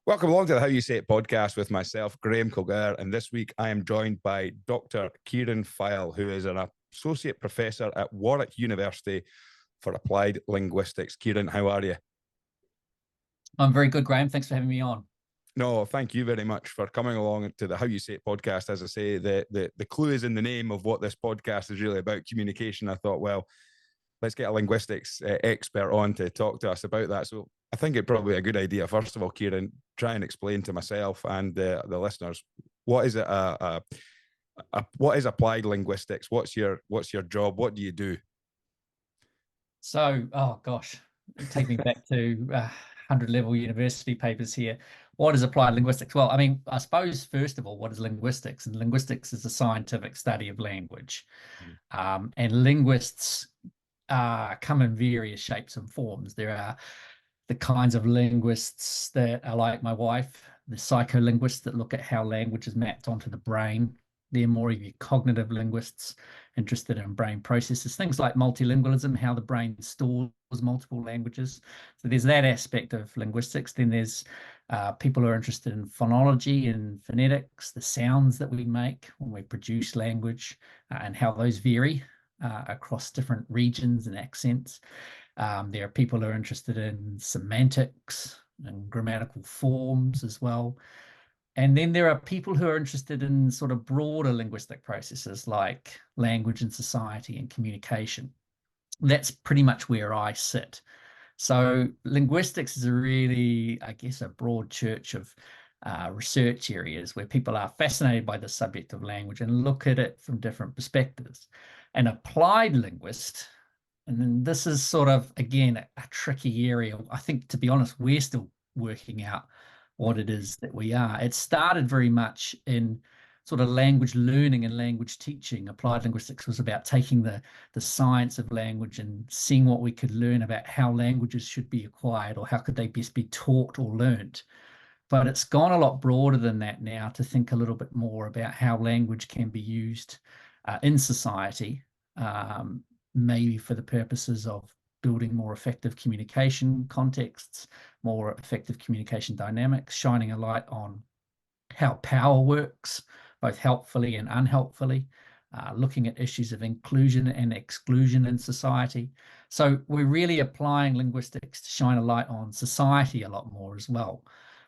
Welcome along to the How You Say It podcast with myself, Graham Kilgour, and this week I am joined by Dr. Kieran File, who is an associate professor at Warwick University for Applied Linguistics. Kieran, how are you? I'm very good, Graham. Thanks for having me on. No, thank you very much for coming along to the How You Say It podcast. As I say, the clue is in the name of what this podcast is really about, communication. I thought, well, let's get a linguistics expert on to talk to us about that. So I think it'd probably be a good idea. First of all, Kieran, try and explain to myself and the listeners what is it? What is applied linguistics? What's your job? What do you do? So, oh gosh, take me back to 100-level university papers here. What is applied linguistics? Well, I mean, I suppose first of all, what is linguistics? And linguistics is the scientific study of language, and linguists come in various shapes and forms. There are the kinds of linguists that are like my wife, the psycholinguists that look at how language is mapped onto the brain. They're more of your cognitive linguists interested in brain processes, things like multilingualism, how the brain stores multiple languages. So there's that aspect of linguistics. Then there's people who are interested in phonology and phonetics, the sounds that we make when we produce language, and how those vary across different regions and accents. There are people who are interested in semantics and grammatical forms as well. And then there are people who are interested in sort of broader linguistic processes like language and society and communication. That's pretty much where I sit. So linguistics is a really, I guess, a broad church of research areas where people are fascinated by the subject of language and look at it from different perspectives. An applied linguist, and then this is sort of, again, a tricky area. I think, to be honest, we're still working out what it is that we are. It started very much in sort of language learning and language teaching. Applied linguistics was about taking the science of language and seeing what we could learn about how languages should be acquired or how could they best be taught or learnt. But it's gone a lot broader than that now to think a little bit more about how language can be used in society, maybe for the purposes of building more effective communication contexts, more effective communication dynamics, shining a light on how power works, both helpfully and unhelpfully, looking at issues of inclusion and exclusion in society. So we're really applying linguistics to shine a light on society a lot more as well.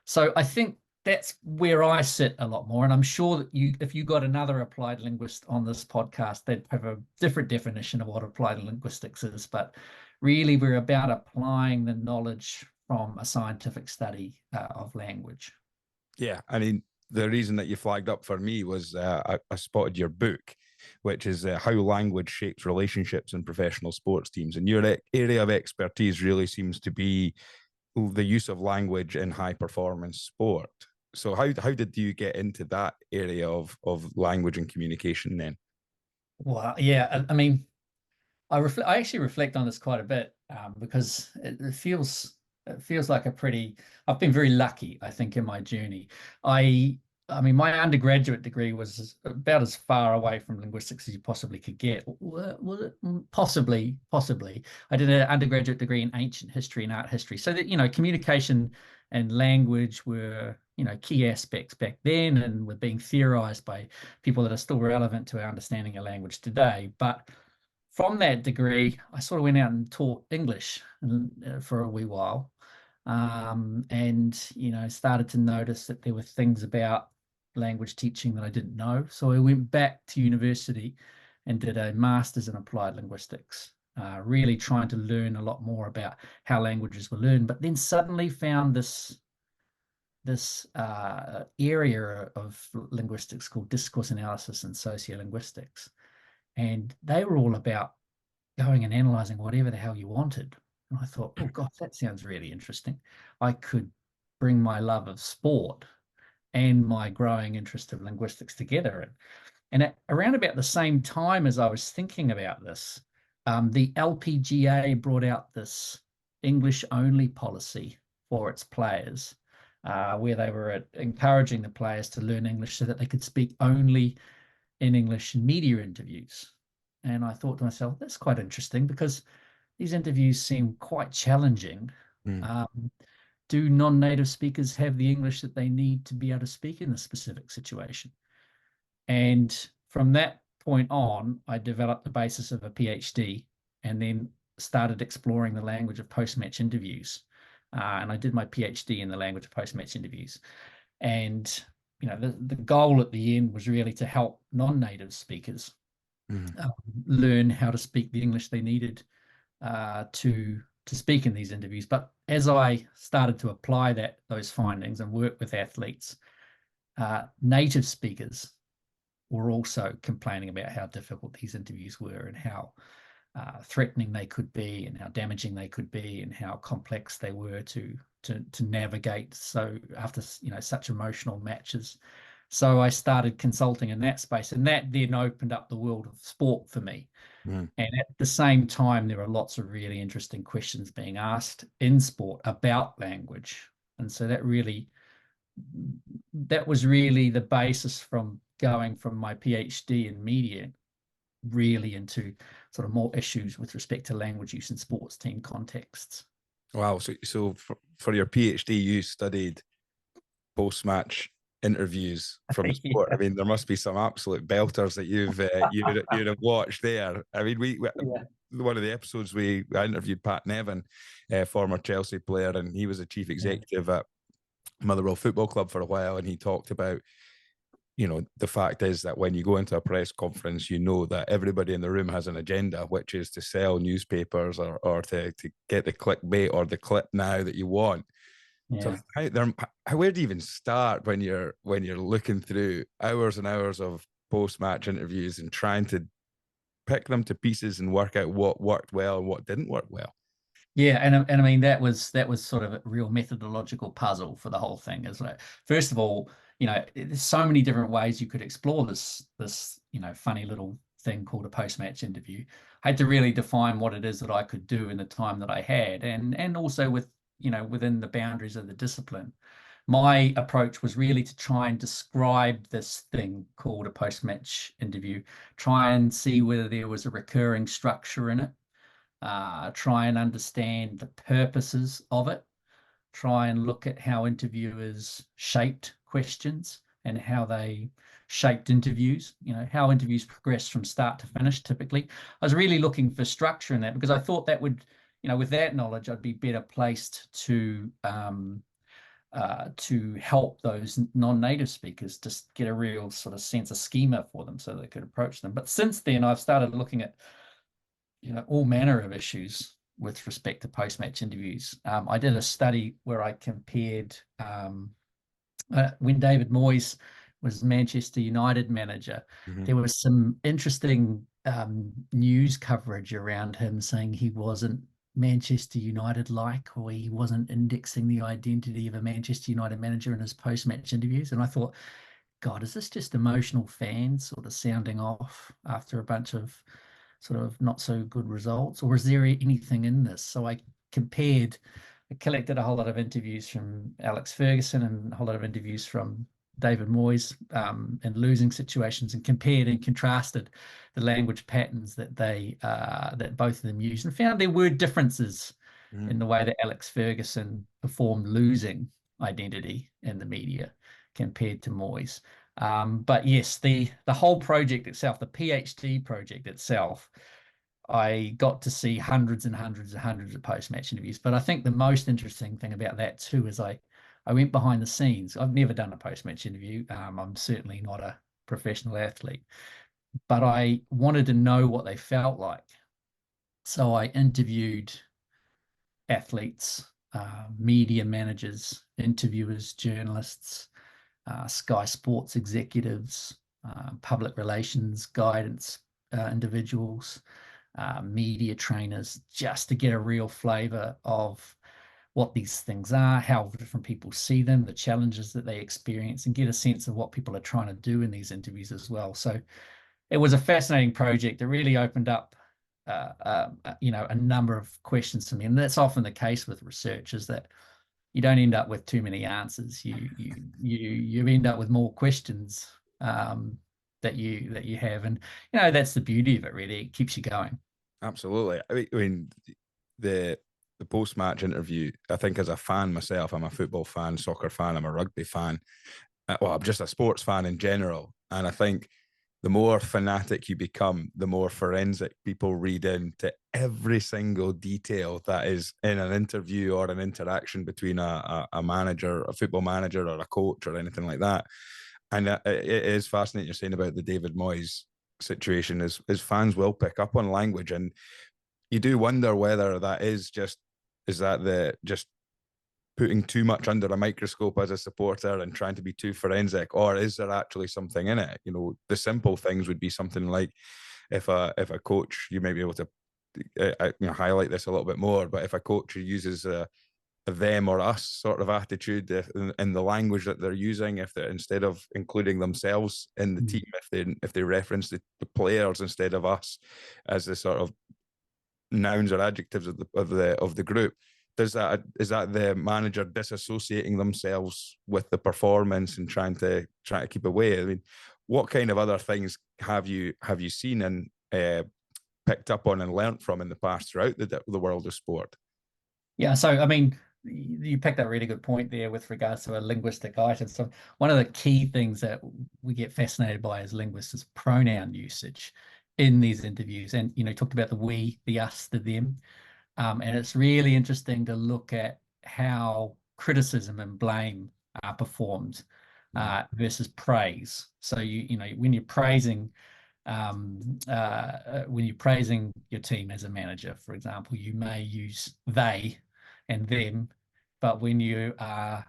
So I think that's where I sit a lot more. And I'm sure that if you got another applied linguist on this podcast, they'd have a different definition of what applied linguistics is. But really, we're about applying the knowledge from a scientific study of language. Yeah, I mean, the reason that you flagged up for me was I spotted your book, which is How Language Shapes Relationships in Professional Sports Teams. And your area of expertise really seems to be the use of language in high performance sport. So how did you get into that area of language and communication then? Well, yeah, I mean, I actually reflect on this quite a bit because it feels like I've been very lucky, I think, in my journey. I mean, my undergraduate degree was about as far away from linguistics as you possibly could get. Possibly. I did an undergraduate degree in ancient history and art history. So that, communication and language were, key aspects back then and were being theorized by people that are still relevant to our understanding of language today. But from that degree, I sort of went out and taught English for a wee while. And started to notice that there were things about language teaching that I didn't know. So I went back to university and did a master's in applied linguistics, really trying to learn a lot more about how languages were learned, but then suddenly found this area of linguistics called discourse analysis and sociolinguistics. And they were all about going and analyzing whatever the hell you wanted. And I thought, oh gosh, that sounds really interesting. I could bring my love of sport and my growing interest of linguistics together. And around about the same time as I was thinking about this, the LPGA brought out this English-only policy for its players, where they were encouraging the players to learn English so that they could speak only in English in media interviews. And I thought to myself, that's quite interesting because these interviews seem quite challenging. do non-native speakers have the English that they need to be able to speak in a specific situation? And from that point on, I developed the basis of a PhD and then started exploring the language of post-match interviews. And I did my PhD in the language of post-match interviews. And the goal at the end was really to help non-native speakers learn how to speak the English they needed to speak in these interviews. But as I started to apply those findings and work with athletes, native speakers were also complaining about how difficult these interviews were and how threatening they could be and how damaging they could be and how complex they were to navigate. So after such emotional matches, so I started consulting in that space, and that then opened up the world of sport for me. And at the same time, there are lots of really interesting questions being asked in sport about language, and so that was really the basis from going from my PhD in media really into sort of more issues with respect to language use in sports team contexts. Wow. So for your PhD, you studied post-match interviews from sport. Yeah. I mean, there must be some absolute belters that you'd have watched there. I mean, one of the episodes I interviewed Pat Nevin, former Chelsea player, and he was a chief executive at Motherwell Football Club for a while, and he talked about, the fact is that when you go into a press conference, that everybody in the room has an agenda, which is to sell newspapers or to get the clickbait or the clip now that you want. Yeah. So where do you even start when you're looking through hours and hours of post-match interviews and trying to pick them to pieces and work out what worked well and what didn't work well? Yeah, and I mean that was sort of a real methodological puzzle for the whole thing. Is like, first of all, there's so many different ways you could explore this funny little thing called a post-match interview. I had to really define what it is that I could do in the time that I had, and also within the boundaries of the discipline. My approach was really to try and describe this thing called a post-match interview, try and see whether there was a recurring structure in it. Try and understand the purposes of it, try and look at how interviewers shaped questions and how they shaped interviews, how interviews progress from start to finish typically. I was really looking for structure in that because I thought that would, with that knowledge, I'd be better placed to help those non-native speakers just get a real sort of sense of schema for them so they could approach them. But since then, I've started looking at all manner of issues with respect to post-match interviews. I did a study where I compared when David Moyes was Manchester United manager, there was some interesting news coverage around him saying he wasn't Manchester United-like, or he wasn't indexing the identity of a Manchester United manager in his post-match interviews. And I thought, God, is this just emotional fans sort of sounding off after a bunch of sort of not so good results, or is there anything in this? So I collected a whole lot of interviews from Alex Ferguson and a whole lot of interviews from David Moyes in losing situations, and compared and contrasted the language patterns that that both of them used, and found there were differences in the way that Alex Ferguson performed losing identity in the media compared to Moyes. But yes, the whole project itself, the PhD project itself, I got to see hundreds and hundreds and hundreds of post-match interviews. But I think the most interesting thing about that too is I went behind the scenes. I've never done a post-match interview. I'm certainly not a professional athlete, but I wanted to know what they felt like. So I interviewed athletes, media managers, interviewers, journalists, Sky Sports executives, public relations guidance individuals, media trainers, just to get a real flavor of what these things are, how different people see them, the challenges that they experience, and get a sense of what people are trying to do in these interviews as well. So it was a fascinating project. It really opened up a number of questions to me, and that's often the case with research, is that you don't end up with too many answers. You end up with more questions that you have, and that's the beauty of it. Really, it keeps you going. Absolutely. I mean, the the post-match interview, I think as a fan myself, I'm a football fan, soccer fan, I'm a rugby fan. Well, I'm just a sports fan in general. And I think the more fanatic you become, the more forensic people read into every single detail that is in an interview or an interaction between a manager, a football manager, or a coach, or anything like that. And it is fascinating you're saying about the David Moyes situation. Is fans will pick up on language, and you do wonder whether that is just putting too much under a microscope as a supporter and trying to be too forensic, or is there actually something in it? You know, the simple things would be something like if a coach, you may be able to highlight this a little bit more, but if a coach uses a them or us sort of attitude in the language that they're using, if they're, instead of including themselves in the team, if they reference the players instead of us as the sort of nouns or adjectives of the group, is that the manager disassociating themselves with the performance and trying to keep away? I mean, what kind of other things have you seen and picked up on and learnt from in the past throughout the world of sport? Yeah, so I mean, you picked up a really good point there with regards to a linguistic item. So one of the key things that we get fascinated by as linguists is pronoun usage in these interviews. And, you know, talked about the we, the us, the them. And it's really interesting to look at how criticism and blame are performed versus praise. So, you know, when you're praising your team as a manager, for example, you may use they and them, but when you are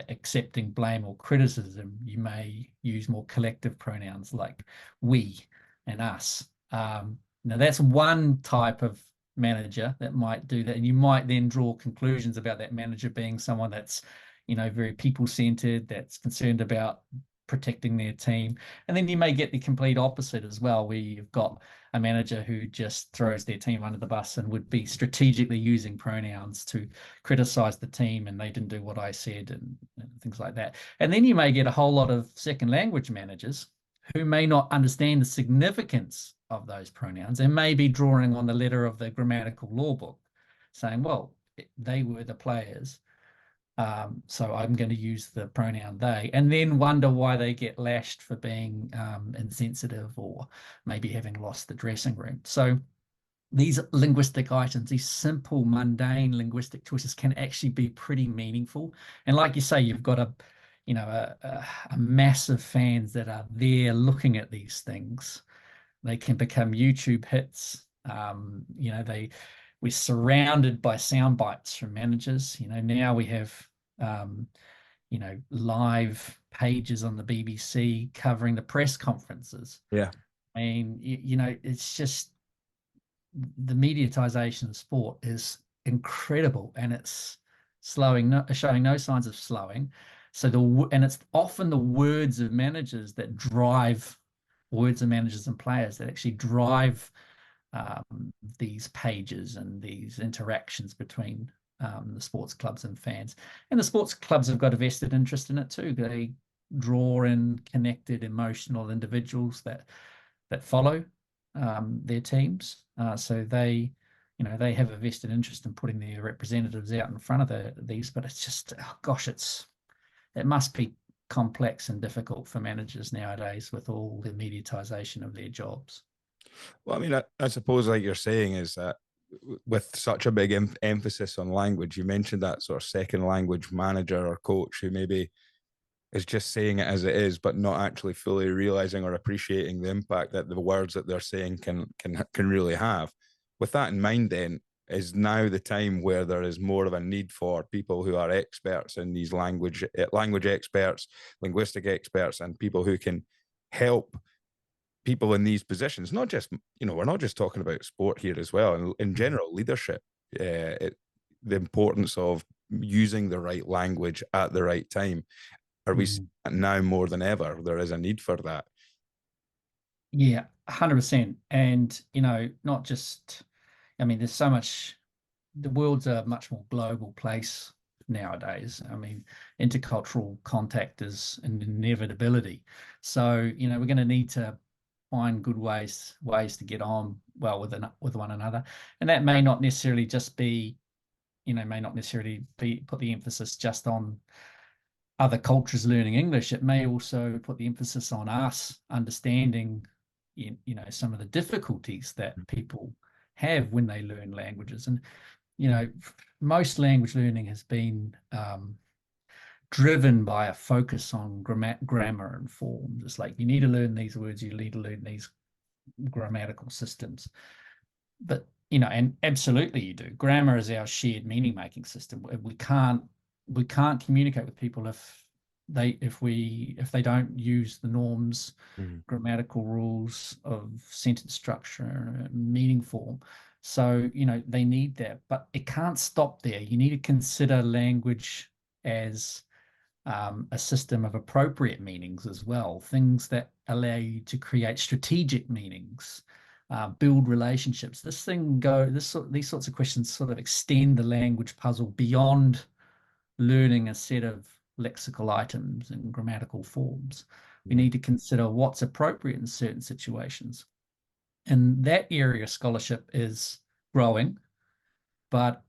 accepting blame or criticism, you may use more collective pronouns like we and us. Now that's one type of manager that might do that, and you might then draw conclusions about that manager being someone that's, you know, very people-centered, that's concerned about protecting their team. And then you may get the complete opposite as well, where you've got a manager who just throws their team under the bus and would be strategically using pronouns to criticize the team, and they didn't do what I said, and things like that. And then you may get a whole lot of second language managers who may not understand the significance of those pronouns and may be drawing on the letter of the grammatical law book, saying, well, they were the players, so I'm going to use the pronoun they, and then wonder why they get lashed for being insensitive or maybe having lost the dressing room. So these linguistic items, these simple, mundane linguistic choices can actually be pretty meaningful. And like you say, you've got a massive fans that are there looking at these things. They can become YouTube hits. You know, we're surrounded by sound bites from managers. You know, now we have, you know, live pages on the BBC covering the press conferences. Yeah. I mean, you know, it's just the mediatization of sport is incredible, and it's showing no signs of slowing. So and it's often the words of managers and players that actually drive these pages and these interactions between the sports clubs and fans. And the sports clubs have got a vested interest in it too. They draw in connected, emotional individuals that follow their teams. So they, you know, they have a vested interest in putting their representatives out in front of these. But it's just, oh gosh, it must be complex and difficult for managers nowadays with all the mediatization of their jobs. Well, I mean, I suppose, like you're saying, is that with such a big emphasis on language, you mentioned that sort of second language manager or coach who maybe is just saying it as it is, but not actually fully realizing or appreciating the impact that the words that they're saying can really have. With that in mind, then, is now the time where there is more of a need for people who are experts in these language experts, linguistic experts, and people who can help people in these positions. Not just, you know, we're not just talking about sport here as well, and in general leadership, the importance of using the right language at the right time. Are we seeing that now more than ever? There is a need for that. Yeah, 100%. And, you know, not just, I mean, there's so much, the world's a much more global place nowadays. I mean, intercultural contact is an inevitability. So, you know, we're going to need to find good ways to get on well with one another. And that may not necessarily just be may not necessarily put the emphasis just on other cultures learning English. It may also put the emphasis on us understanding, some of the difficulties that people have when they learn languages. And, most language learning has been driven by a focus on grammar and forms. It's like, you need to learn these words, you need to learn these grammatical systems. But, and absolutely you do. Grammar is our shared meaning making system. We can't communicate with people if they don't use the norms, grammatical rules of sentence structure, meaning form. So, they need that, but it can't stop there. You need to consider language as a system of appropriate meanings as well, things that allow you to create strategic meanings, build relationships. These sorts of questions sort of extend the language puzzle beyond learning a set of lexical items and grammatical forms. We need to consider what's appropriate in certain situations. And that area of scholarship is growing, but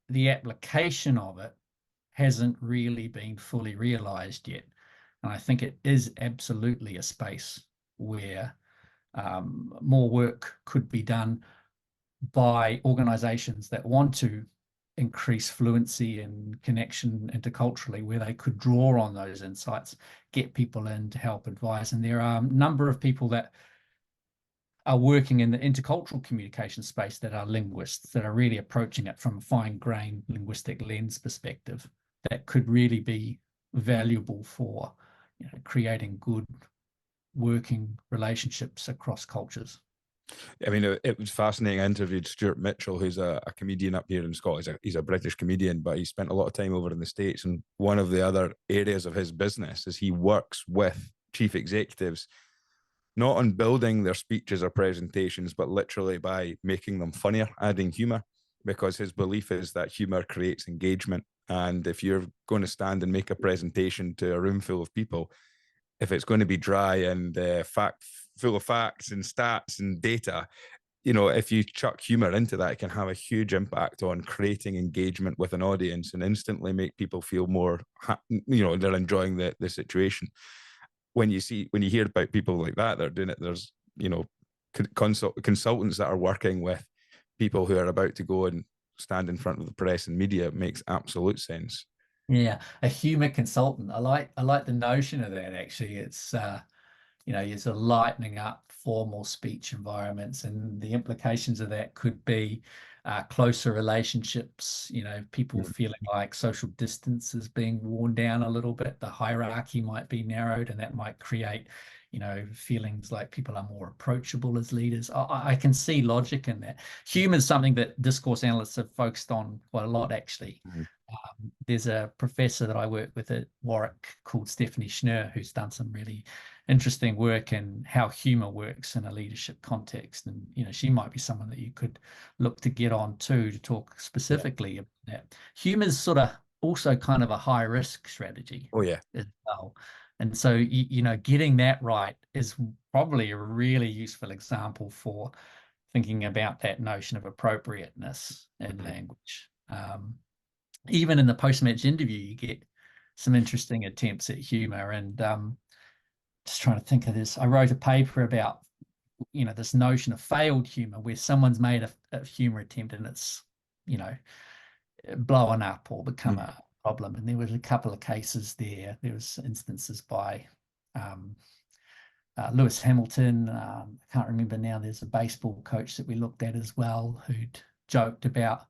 the application of it hasn't really been fully realized yet. And I think it is absolutely a space where more work could be done by organizations that want to increase fluency and connection interculturally, where they could draw on those insights, get people in to help advise. And there are a number of people that are working in the intercultural communication space that are linguists, that are really approaching it from a fine-grained linguistic lens perspective, that could really be valuable for creating good working relationships across cultures. I mean, it was fascinating. I interviewed Stuart Mitchell, who's a comedian up here in Scotland. He's a British comedian, but he spent a lot of time over in the States. And one of the other areas of his business is he works with chief executives, not on building their speeches or presentations, but literally by making them funnier, adding humor, because his belief is that humor creates engagement. And if you're going to stand and make a presentation to a room full of people, if it's going to be dry and full of facts and stats and data, if you chuck humor into that, it can have a huge impact on creating engagement with an audience and instantly make people feel more, they're enjoying the situation. When you hear about people like that, they're doing it. There's, consultants that are working with people who are about to go and stand in front of the press and media. It makes absolute sense. Yeah, a humor consultant. I like the notion of that. Actually, it's you're sort of lightening up formal speech environments, and the implications of that could be closer relationships. People feeling like social distance is being worn down a little bit. The hierarchy might be narrowed, and that might create feelings like people are more approachable as leaders. I can see logic in that. Humor is something that discourse analysts have focused on quite a lot, actually. There's a professor that I work with at Warwick called Stephanie Schnurr, who's done some really interesting work in how humor works in a leadership context. And, she might be someone that you could look to get on to talk specifically about that. Humor is sort of also kind of a high risk strategy. Oh, yeah. As well. And so, getting that right is probably a really useful example for thinking about that notion of appropriateness in language. Even in the post-match interview, you get some interesting attempts at humor. And just trying to think of this, I wrote a paper about, this notion of failed humor, where someone's made a humor attempt and it's, blown up or become a problem. And there was a couple of cases there. There was instances by Lewis Hamilton. I can't remember now. There's a baseball coach that we looked at as well, who'd joked about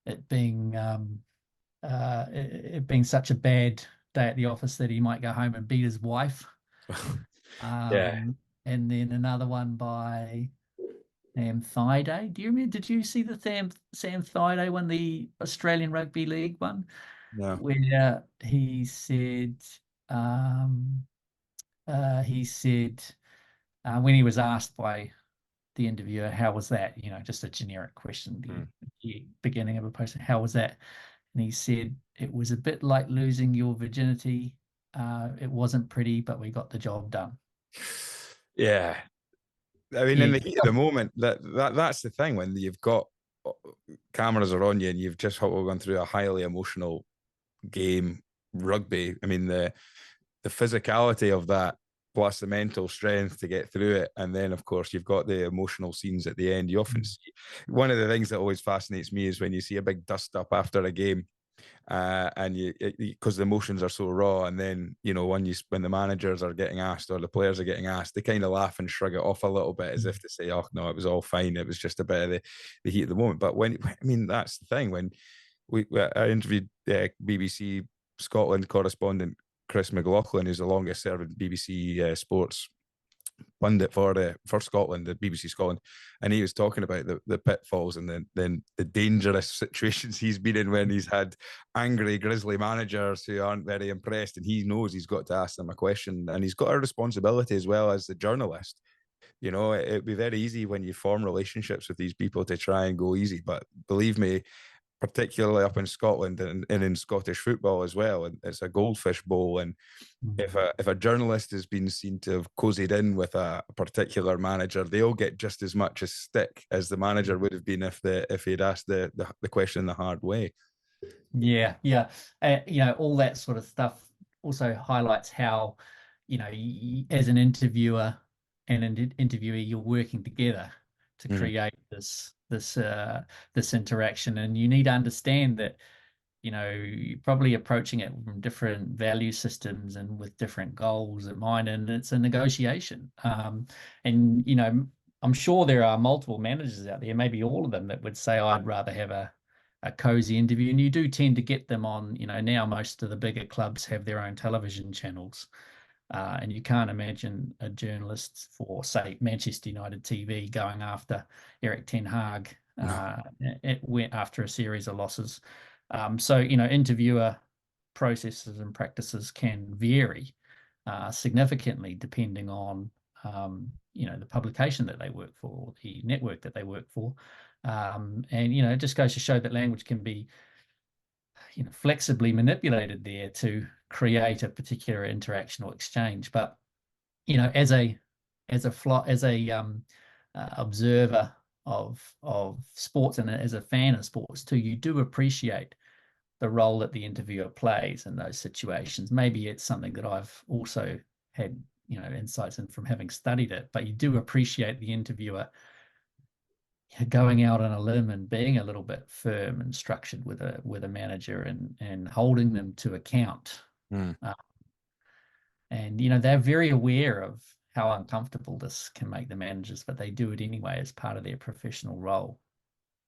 it being such a bad day at the office that he might go home and beat his wife. And then another one by Sam Thaiday. Do you remember? Did you see the Sam Thaiday one, the Australian Rugby League one? No. Where he said when he was asked by the interviewer, how was that? Just a generic question, the beginning of a post, how was that? And he said, it was a bit like losing your virginity. It wasn't pretty, but we got the job done. Yeah. I mean, in the heat of the moment, that's the thing, when you've got cameras are on you and you've just gone through a highly emotional game, rugby. I mean, the physicality of that plus the mental strength to get through it, and then of course you've got the emotional scenes at the end. You often see, one of the things that always fascinates me is when you see a big dust up after a game, and because the emotions are so raw, and then when the managers are getting asked or the players are getting asked, they kind of laugh and shrug it off a little bit as if to say, oh no, it was all fine, it was just a bit of the heat of the moment. But that's the thing, when I interviewed BBC Scotland correspondent Chris McLaughlin, who's the longest serving BBC sports pundit for Scotland, the BBC Scotland, and he was talking about the pitfalls and the dangerous situations he's been in when he's had angry, grisly managers who aren't very impressed, and he knows he's got to ask them a question, and he's got a responsibility as well as the journalist. It'd be very easy when you form relationships with these people to try and go easy, but believe me, particularly up in Scotland and in Scottish football as well, and it's a goldfish bowl. And if a journalist has been seen to have cozied in with a particular manager, they'll get just as much a stick as the manager would have been if he'd asked the question the hard way. Yeah. All that sort of stuff also highlights how, as an interviewer and an interviewee, you're working together to create this interaction, and you need to understand that you're probably approaching it from different value systems and with different goals in mind, and it's a negotiation. And I'm sure there are multiple managers out there, maybe all of them, that would say I'd rather have a cozy interview, and you do tend to get them on. Now most of the bigger clubs have their own television channels. And you can't imagine a journalist for, say, Manchester United TV going after Eric Ten Hag it went after a series of losses. So, interviewer processes and practices can vary significantly depending on, the publication that they work for, or the network that they work for. And, it just goes to show that language can be flexibly manipulated there to create a particular interaction or exchange. But as a observer of sports, and as a fan of sports too, you do appreciate the role that the interviewer plays in those situations. Maybe it's something that I've also had insights in from having studied it, but you do appreciate the interviewer going out on a limb and being a little bit firm and structured with a manager and holding them to account. And they're very aware of how uncomfortable this can make the managers, but they do it anyway as part of their professional role.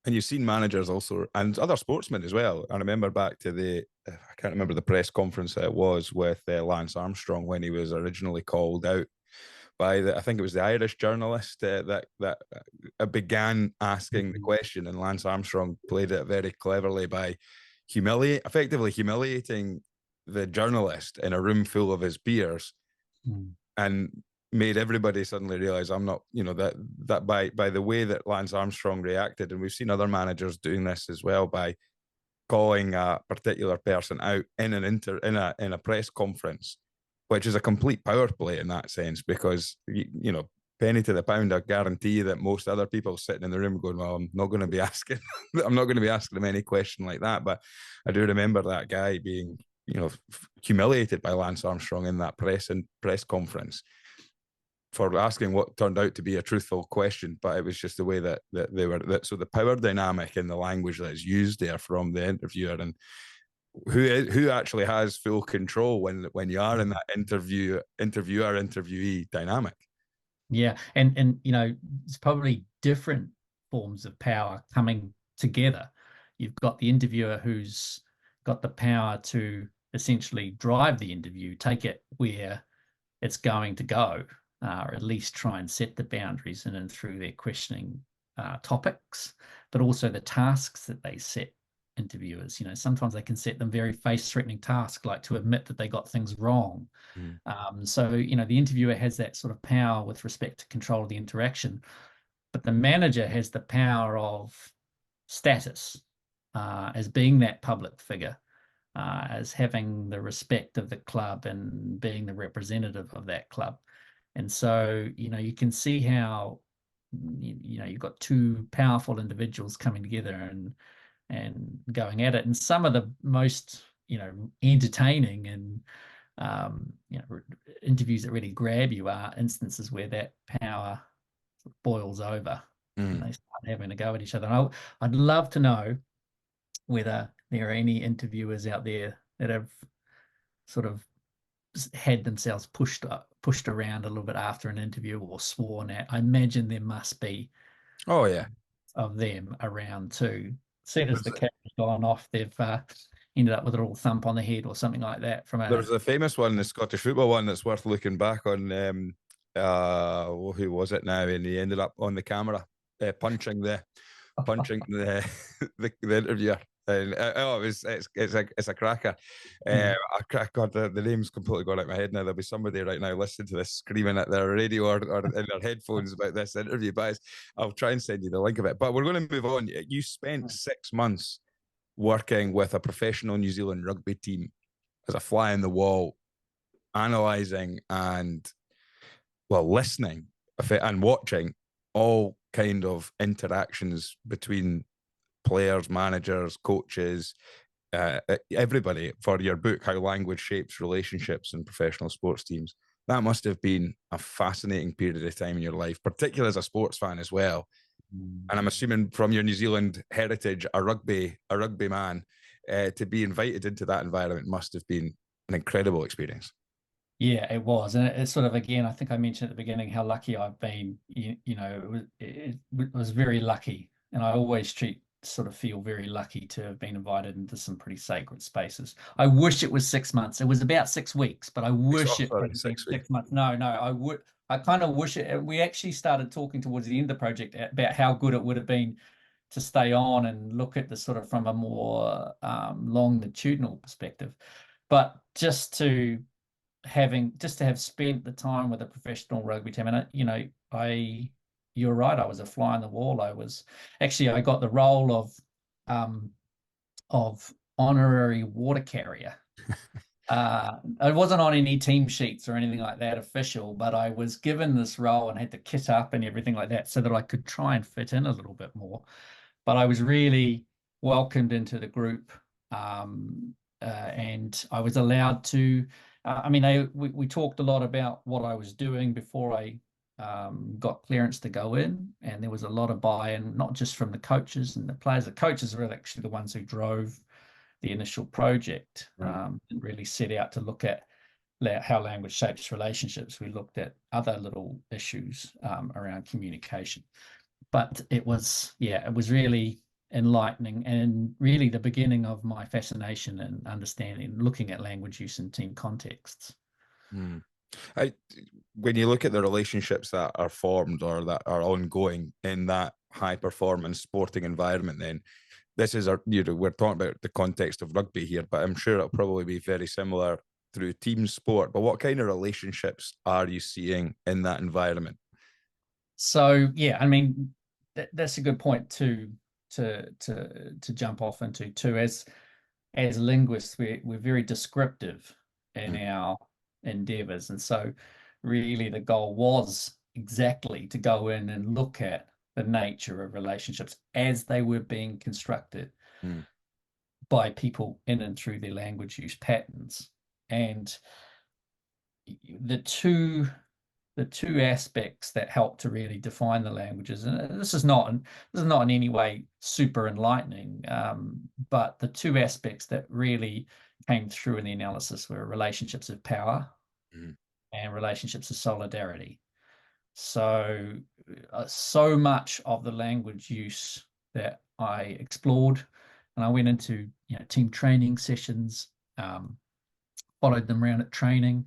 And you've seen managers also, and other sportsmen as well. I remember back to I can't remember the press conference that it was with Lance Armstrong when he was originally called out by I think it was the Irish journalist that began asking the question, and Lance Armstrong played it very cleverly by effectively humiliating the journalist in a room full of his peers, and made everybody suddenly realize I'm not, that by the way that Lance Armstrong reacted, and we've seen other managers doing this as well, by calling a particular person out in a press conference, which is a complete power play in that sense, because penny to the pound, I guarantee that most other people sitting in the room going, well, I'm not going to be asking them any question like that. But I do remember that guy being humiliated by Lance Armstrong in that press conference for asking what turned out to be a truthful question, but it was just the way that they were. So the power dynamic in the language that is used there from the interviewer, and who actually has full control when you are in that interviewer-interviewee dynamic. Yeah, and it's probably different forms of power coming together. You've got the interviewer who's got the power to essentially drive the interview, take it where it's going to go, or at least try and set the boundaries in and through their questioning topics, but also the tasks that they set interviewers. Sometimes they can set them very face-threatening tasks, like to admit that they got things wrong. So the interviewer has that sort of power with respect to control of the interaction, but the manager has the power of status, as being that public figure, as having the respect of the club and being the representative of that club. And so you can see how you know, you've got two powerful individuals coming together and going at it. And some of the most, you know, entertaining and you know, interviews that really grab you are instances where that power boils over and they start having a go at each other. And I'd love to know whether there are any interviewers out there that have sort of had themselves pushed around a little bit after an interview or sworn at. I imagine there must be Oh yeah, of them around too. As soon as the camera's gone off, they've ended up with a little thump on the head or something like that from there was a famous one, the Scottish football one, that's worth looking back on. Well, who was it now? And he ended up on the camera punching the the interviewer. And oh, it's a cracker. God, the name's completely gone out of my head now. There'll be somebody right now listening to this screaming at their radio or in their headphones about this interview. But I'll try and send you the link of it. But we're going to move on. You spent 6 months working with a professional New Zealand rugby team as a fly in the wall, analysing and, well, listening and watching all kind of interactions between players, managers, coaches, everybody, for your book, How Language Shapes Relationships in Professional Sports Teams. That must have been a fascinating period of time in your life, particularly as a sports fan as well. And I'm assuming from your New Zealand heritage, a rugby man, to be invited into that environment must have been an incredible experience. Yeah, it was. And it's sort of, again, I think I mentioned at the beginning how lucky I've been. You know, it was very lucky. And I always feel very lucky to have been invited into some pretty sacred spaces. I wish it was 6 months. It was about 6 weeks, but I wish it had been 6 months. No, I kind of wish it. We actually started talking towards the end of the project about how good it would have been to stay on and look at this sort of from a more longitudinal perspective. But just to have spent the time with a professional rugby team, and you're right, I was a fly on the wall. I got the role of honorary water carrier. I wasn't on any team sheets or anything like that official, but I was given this role and had to kit up and everything like that so that I could try and fit in a little bit more. But I was really welcomed into the group, and I was allowed to. We talked a lot about what I was doing before I got clearance to go in, and there was a lot of buy-in, not just from the coaches and the players. The coaches were actually the ones who drove the initial project, and really set out to look at how language shapes relationships. We looked at other little issues around communication. But it was really enlightening and really the beginning of my fascination and understanding, looking at language use in team contexts. When you look at the relationships that are formed or that are ongoing in that high performance sporting environment, then this is we're talking about the context of rugby here, but I'm sure it'll probably be very similar through team sport. But what kind of relationships are you seeing in that environment? So yeah, I mean, that's a good point to jump off into too. As linguists, we're very descriptive in our endeavors, and so really the goal was exactly to go in and look at the nature of relationships as they were being constructed by people in and through their language use patterns. And the two aspects that help to really define the languages, and this is not in any way super enlightening, but the two aspects that really came through in the analysis were relationships of power and relationships of solidarity. So much of the language use that I explored, and I went into team training sessions, followed them around at training,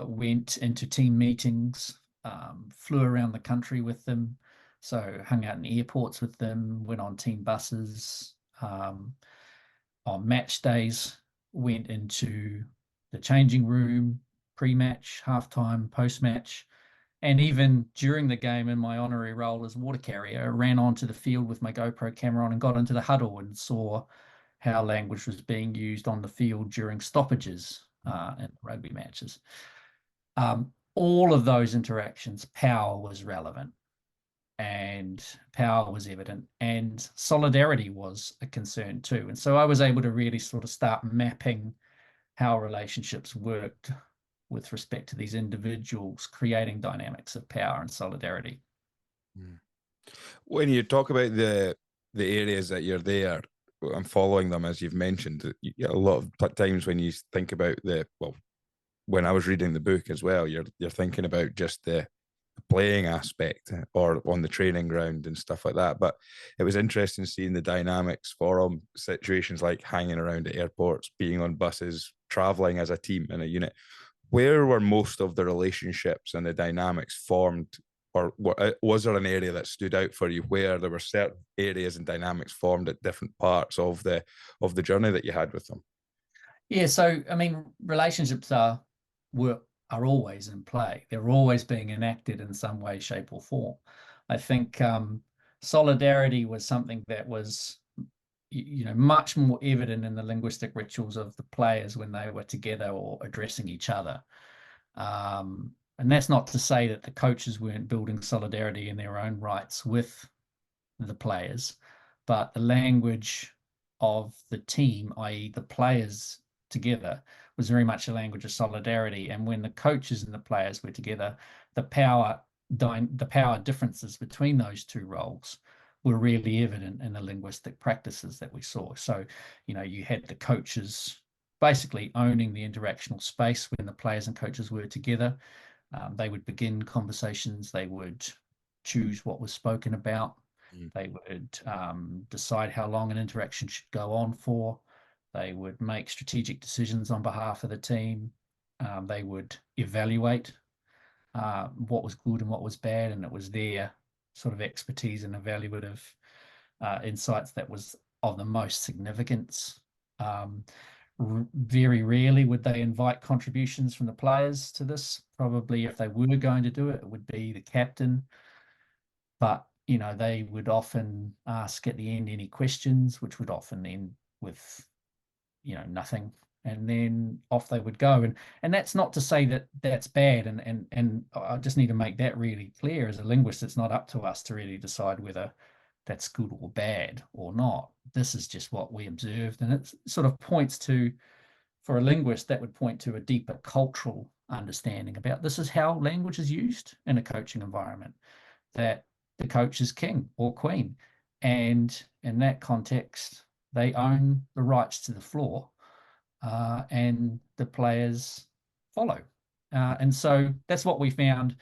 went into team meetings, flew around the country with them, so hung out in airports with them, went on team buses, on match days, went into the changing room, pre-match, halftime, post-match, and even during the game in my honorary role as water carrier, I ran onto the field with my GoPro camera on and got into the huddle and saw how language was being used on the field during stoppages in rugby matches. All of those interactions, power was relevant. and power was evident, and solidarity was a concern too. And so I was able to really sort of start mapping how relationships worked with respect to these individuals, creating dynamics of power and solidarity. When you talk about the areas that you're there and following them, as you've mentioned, a lot of times when you think about when I was reading the book as well, you're thinking about just the playing aspect or on the training ground and stuff like that. But it was interesting seeing the dynamics for situations like hanging around at airports, being on buses, traveling as a team in a unit. Where were most of the relationships and the dynamics formed, or was there an area that stood out for you where there were certain areas and dynamics formed at different parts of the journey that you had with them? Yeah, so I mean, relationships are always in play. They're always being enacted in some way, shape, or form. I think solidarity was something that was, much more evident in the linguistic rituals of the players when they were together or addressing each other. And that's not to say that the coaches weren't building solidarity in their own rights with the players, but the language of the team, i.e. the players together, was very much a language of solidarity. And when the coaches and the players were together, the power differences between those two roles were really evident in the linguistic practices that we saw. So, you had the coaches basically owning the interactional space when the players and coaches were together. They would begin conversations, they would choose what was spoken about, they would decide how long an interaction should go on for, they would make strategic decisions on behalf of the team, they would evaluate what was good and what was bad, and it was their sort of expertise and evaluative insights that was of the most significance. Very rarely would they invite contributions from the players to this. Probably if they were going to do it, it would be the captain. But, they would often ask at the end any questions, which would often end with, nothing. And then off they would go. And that's not to say that that's bad. And I just need to make that really clear. As a linguist, it's not up to us to really decide whether that's good or bad or not. This is just what we observed. And it sort of points to, for a linguist, that would point to a deeper cultural understanding about this is how language is used in a coaching environment, that the coach is king or queen. And in that context, they own the rights to the floor, and the players follow. And so that's what we found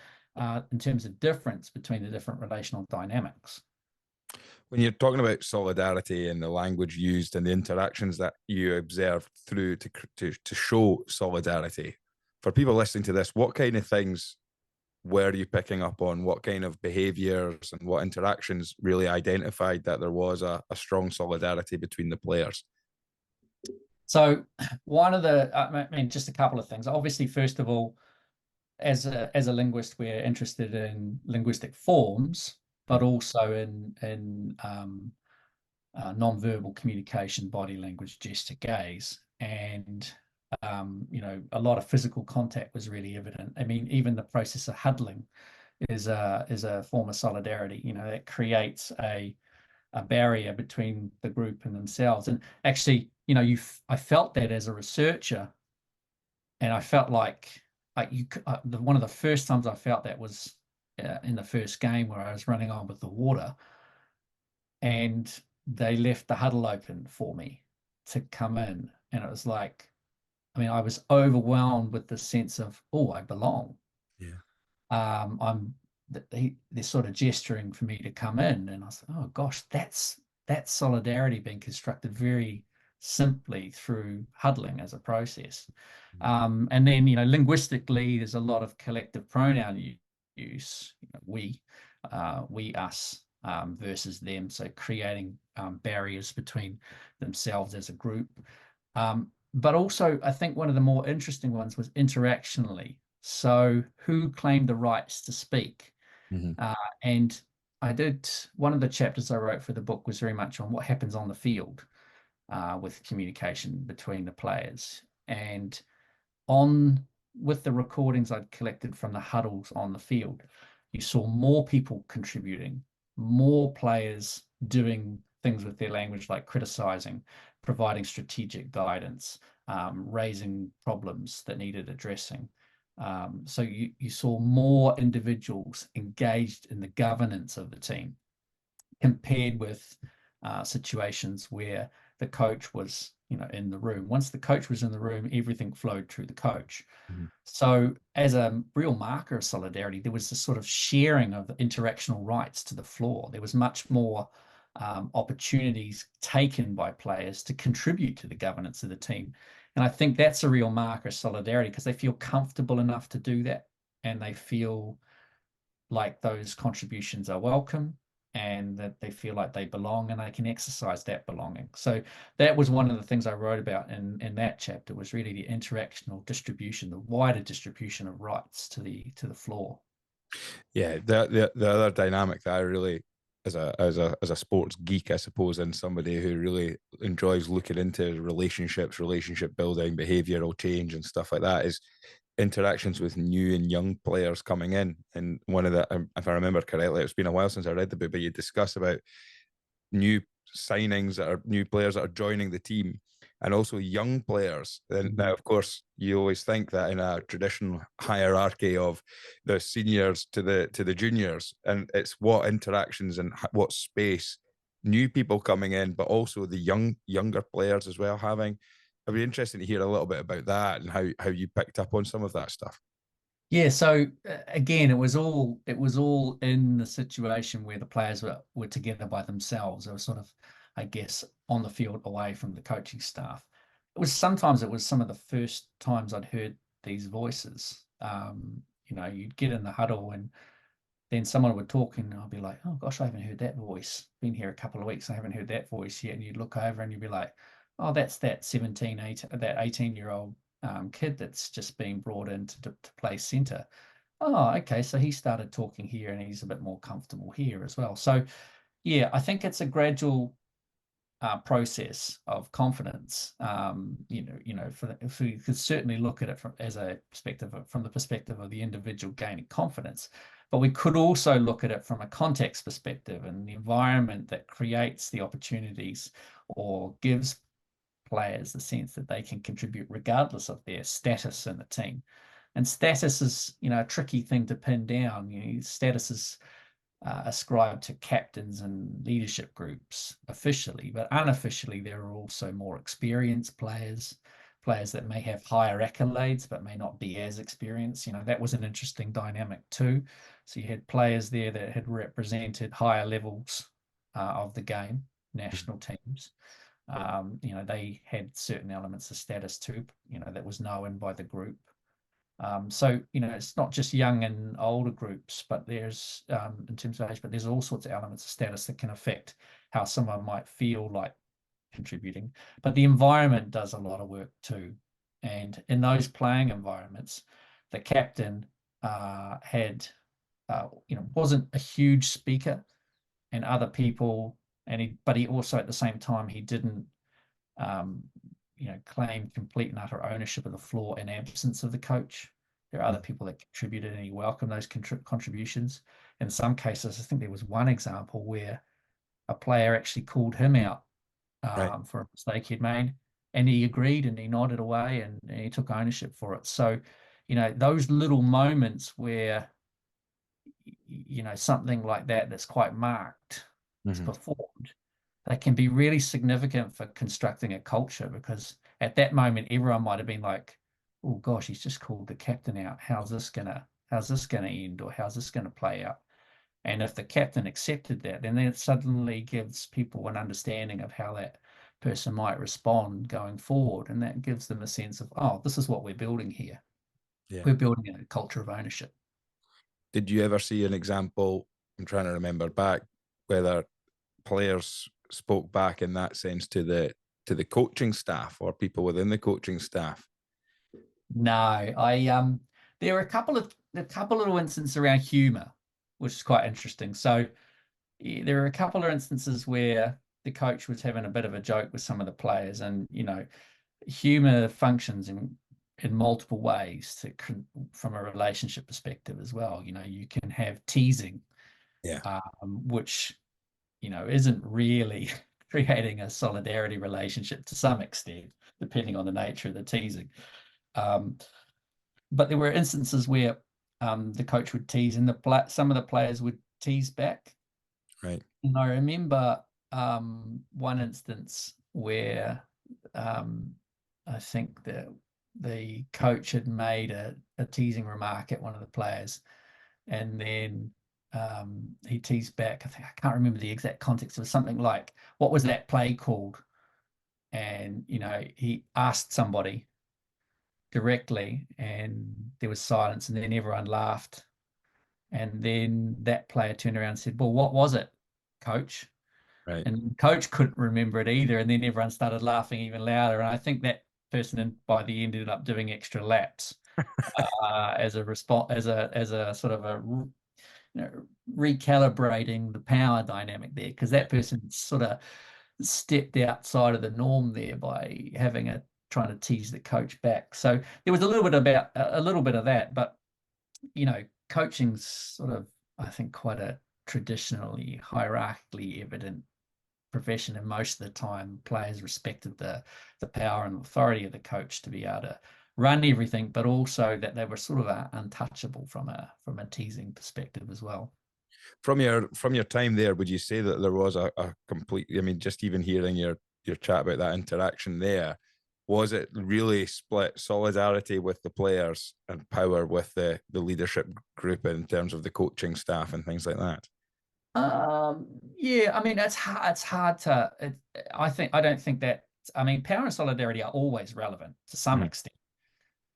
in terms of difference between the different relational dynamics. When you're talking about solidarity and the language used and the interactions that you observed through to show solidarity, for people listening to this, what kind of things were you picking up on? What kind of behaviors and what interactions really identified that there was a strong solidarity between the players? So just a couple of things. Obviously, first of all, as a linguist, we're interested in linguistic forms, but also in non-verbal communication, body language, gesture, gaze, and a lot of physical contact was really evident. I mean, even the process of huddling is a form of solidarity. That creates a barrier between the group and themselves. And actually, I felt that as a researcher, and I felt like one of the first times I felt that was in the first game where I was running on with the water, and they left the huddle open for me to come in, and it was like, I was overwhelmed with the sense of, oh, I belong. Yeah. They're sort of gesturing for me to come in, and I said, oh gosh, that's solidarity being constructed very simply through huddling as a process. And then, linguistically, there's a lot of collective pronoun use, we, us, versus them. So creating barriers between themselves as a group. But also, I think one of the more interesting ones was interactionally. So who claimed the rights to speak? And one of the chapters I wrote for the book was very much on what happens on the field with communication between the players. And with the recordings I'd collected from the huddles on the field, you saw more people contributing more players doing things with their language, like criticizing, providing strategic guidance, raising problems that needed addressing. So you saw more individuals engaged in the governance of the team, compared with situations where the coach was, in the room. Once the coach was in the room, everything flowed through the coach. Mm-hmm. So as a real marker of solidarity, there was this sort of sharing of interactional rights to the floor. There was much more opportunities taken by players to contribute to the governance of the team. And I think that's a real marker of solidarity, because they feel comfortable enough to do that, and they feel like those contributions are welcome, and that they feel like they belong and they can exercise that belonging. So that was one of the things I wrote about in that chapter, was really the interactional distribution, the wider distribution of rights to the floor. Yeah, the other dynamic that I really, as a sports geek, I suppose, and somebody who really enjoys looking into relationships, relationship building, behavioral change, and stuff like that, is interactions with new and young players coming in. And one of the, if I remember correctly, it's been a while since I read the book, but you discuss about new signings that are new players that are joining the team, and also young players. And now, of course, you always think that in a traditional hierarchy of the seniors to the juniors, and it's what interactions and what space new people coming in, but also the younger players as well having. I'd be interested to hear a little bit about that and how you picked up on some of that stuff. Yeah, so again, it was all in the situation where the players were together by themselves. They were sort of, I guess, on the field away from the coaching staff. Sometimes it was some of the first times I'd heard these voices. You'd get in the huddle, and then someone would talk, and I'd be like, oh gosh, I haven't heard that voice. Been here a couple of weeks, I haven't heard that voice yet. And you'd look over and you'd be like, oh, that's that 17, 18, that 18-year-old kid that's just been brought in to play centre. Oh, okay, so he started talking here and he's a bit more comfortable here as well. So yeah, I think it's a gradual process of confidence. If we could certainly look at it from the perspective of the individual gaining confidence, but we could also look at it from a context perspective, and the environment that creates the opportunities or gives players the sense that they can contribute regardless of their status in the team. And status is, a tricky thing to pin down. Status is ascribed to captains and leadership groups officially, but unofficially there are also more experienced players that may have higher accolades but may not be as experienced. That was an interesting dynamic too. So you had players there that had represented higher levels of the game, national teams. They had certain elements of status too, that was known by the group. So, it's not just young and older groups, but there's, in terms of age, but there's all sorts of elements of status that can affect how someone might feel like contributing. But the environment does a lot of work too. And in those playing environments, the captain wasn't a huge speaker, and other people, but he also at the same time, he didn't claim complete and utter ownership of the floor in absence of the coach. There are other people that contributed, and he welcomed those contributions. In some cases, I think there was one example where a player actually called him out for a mistake he'd made, and he agreed and he nodded away and he took ownership for it. So, those little moments where, something like that's quite marked is performed, they can be really significant for constructing a culture, because at that moment everyone might have been like, oh gosh, he's just called the captain out, how's this gonna end, or how's this gonna play out? And if the captain accepted that, then it suddenly gives people an understanding of how that person might respond going forward, and that gives them a sense of, oh, this is what we're building here. We're building a culture of ownership. Did you ever see an example, I'm trying to remember back, whether players spoke back in that sense to the coaching staff or people within the coaching staff? No, there were a couple of little instances around humor, which is quite interesting. So there are a couple of instances where the coach was having a bit of a joke with some of the players, and humor functions in multiple ways from a relationship perspective as well. You can have teasing Yeah. Which, isn't really creating a solidarity relationship to some extent, depending on the nature of the teasing. But there were instances where the coach would tease and some of the players would tease back. Right. And I remember one instance where I think the coach had made a teasing remark at one of the players, and then he teased back. I can't remember the exact context. It was something like, "What was that play called?" And he asked somebody directly, and there was silence, and then everyone laughed. And then that player turned around and said, "Well, what was it, coach?" Right. And coach couldn't remember it either. And then everyone started laughing even louder. And I think that person by the end ended up doing extra laps as a response, as a sort of a recalibrating the power dynamic there, because that person sort of stepped outside of the norm there by trying to tease the coach back. So there was a little bit of that, but coaching's sort of, I think, quite a traditionally hierarchically evident profession, and most of the time players respected the power and authority of the coach to be able to run everything, but also that they were sort of untouchable from a teasing perspective as well. From your time there, would you say that there was a complete, I mean, just even hearing your chat about that interaction there, was it really split solidarity with the players and power with the leadership group in terms of the coaching staff and things like that? Yeah, I mean, it's hard to, I don't think that, I mean, power and solidarity are always relevant to some extent.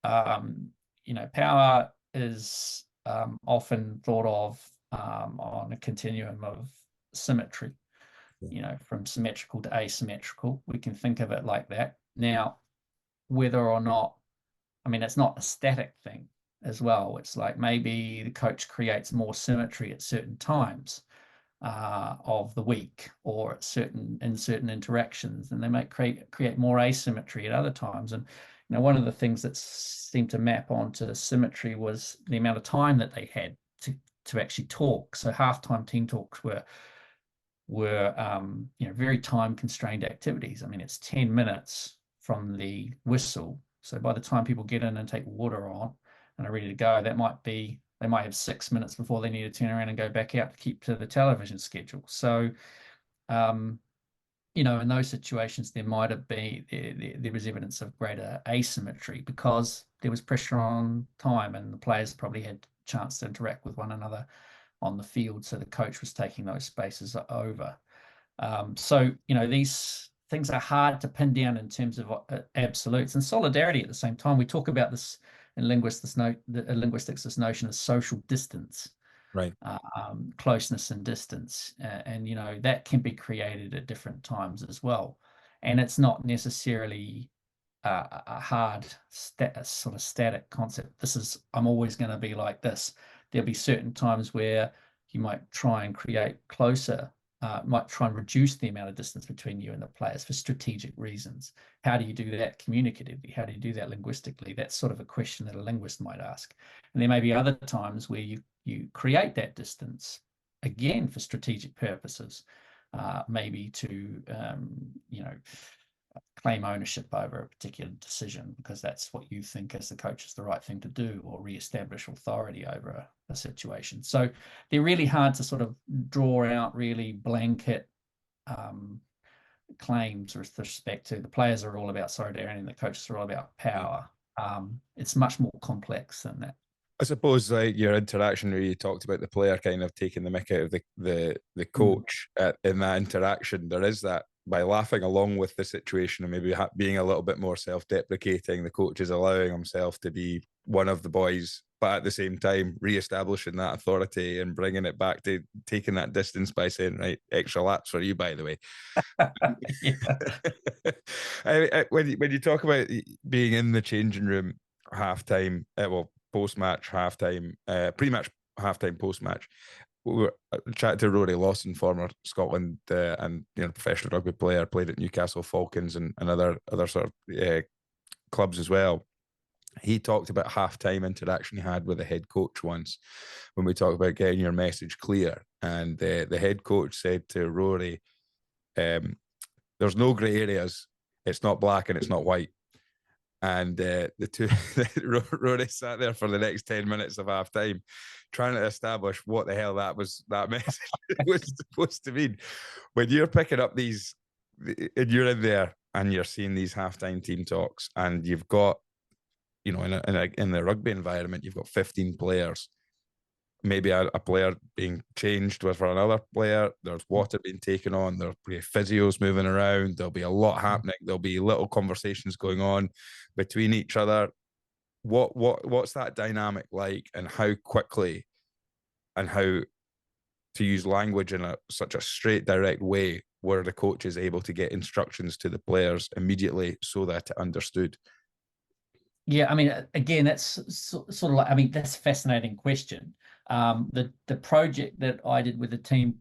Power is often thought of on a continuum of symmetry, from symmetrical to asymmetrical. We can think of it like that. Now, whether or not, I mean, it's not a static thing as well. It's like maybe the coach creates more symmetry at certain times of the week, or in certain interactions, and they might create more asymmetry at other times. And one of the things that seemed to map onto symmetry was the amount of time that they had to actually talk. So halftime team talks were very time constrained activities. I mean, it's 10 minutes from the whistle. So by the time people get in and take water on and are ready to go, they might have 6 minutes before they need to turn around and go back out to keep to the television schedule. So, in those situations, there might have been, there was evidence of greater asymmetry because there was pressure on time and the players probably had a chance to interact with one another on the field. So the coach was taking those spaces over. So, these things are hard to pin down in terms of absolutes. And solidarity at the same time, we talk about this in linguistics, this notion of social distance, right? Closeness and distance, and that can be created at different times as well. And it's not necessarily a hard sort of static concept. I'm always going to be like this. There'll be certain times where you might try and create closer. Might try and reduce the amount of distance between you and the players for strategic reasons. How do you do that communicatively? How do you do that linguistically? That's sort of a question that a linguist might ask. And there may be other times where you create that distance, again, for strategic purposes, maybe to, claim ownership over a particular decision because that's what you think as the coach is the right thing to do, or re-establish authority over a situation. So they're really hard to sort of draw out really blanket claims with respect to the players are all about solidarity and the coaches are all about power. It's much more complex than that. I suppose like your interaction where you talked about the player kind of taking the mick out of the coach in that interaction, there is that by laughing along with the situation and maybe being a little bit more self-deprecating, the coach is allowing himself to be one of the boys, but at the same time when that authority and bringing it back to taking that distance by saying, right, extra laps for you, by the way. When you talk about being in the changing room halftime, post-match, halftime, pre-match, halftime, post-match, we were chatting to Rory Lawson, former Scotland and professional rugby player, played at Newcastle Falcons and other sort of clubs as well. he talked about halftime interaction he had with the head coach once when we talked about getting your message clear. And the head coach said to Rory, there's no grey areas. It's not black and it's not white. And the two, Rory sat there for the next 10 minutes of half time trying to establish what the hell that message was supposed to mean. When you're picking up these, and you're in there and you're seeing these halftime team talks, and you've got, in the rugby environment, you've got 15 players, maybe a player being changed for another player. There's water being taken on. There'll be physios moving around. There'll be a lot happening. There'll be little conversations going on between each other. What's that dynamic like, and how quickly, and how to use language in such a straight, direct way were the coaches able to get instructions to the players immediately so that it understood? Yeah, I mean, again, that's sort of like, I mean, that's a fascinating question. The project that I did with the team,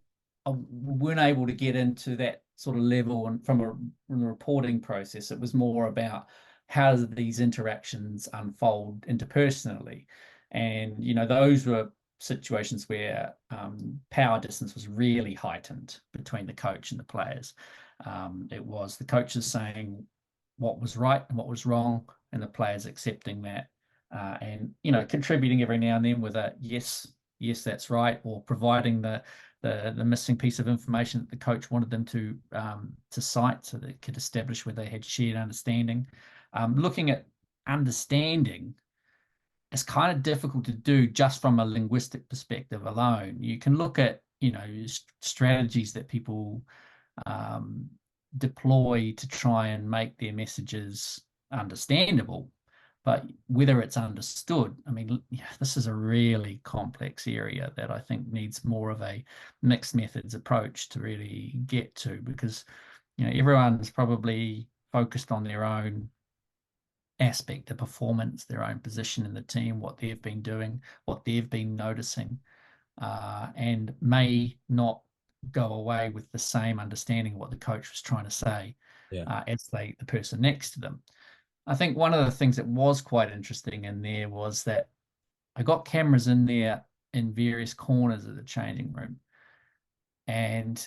I weren't able to get into that sort of level, and from a reporting process, it was more about how do these interactions unfold interpersonally. And, those were situations where power distance was really heightened between the coach and the players. It was the coaches saying what was right and what was wrong, and the players accepting that, and contributing every now and then with a yes, that's right, or providing the missing piece of information that the coach wanted them to cite, so they could establish where they had shared understanding. Looking at understanding, it's kind of difficult to do just from a linguistic perspective alone. You can look at strategies that people deploy to try and make their messages understandable, but whether it's understood, I mean, this is a really complex area that I think needs more of a mixed methods approach to really get to, because everyone's probably focused on their own aspect of performance, their own position in the team, what they've been doing, what they've been noticing, and may not go away with the same understanding of what the coach was trying to say, as the person next to them. I think one of the things that was quite interesting in there was that I got cameras in there in various corners of the changing room. And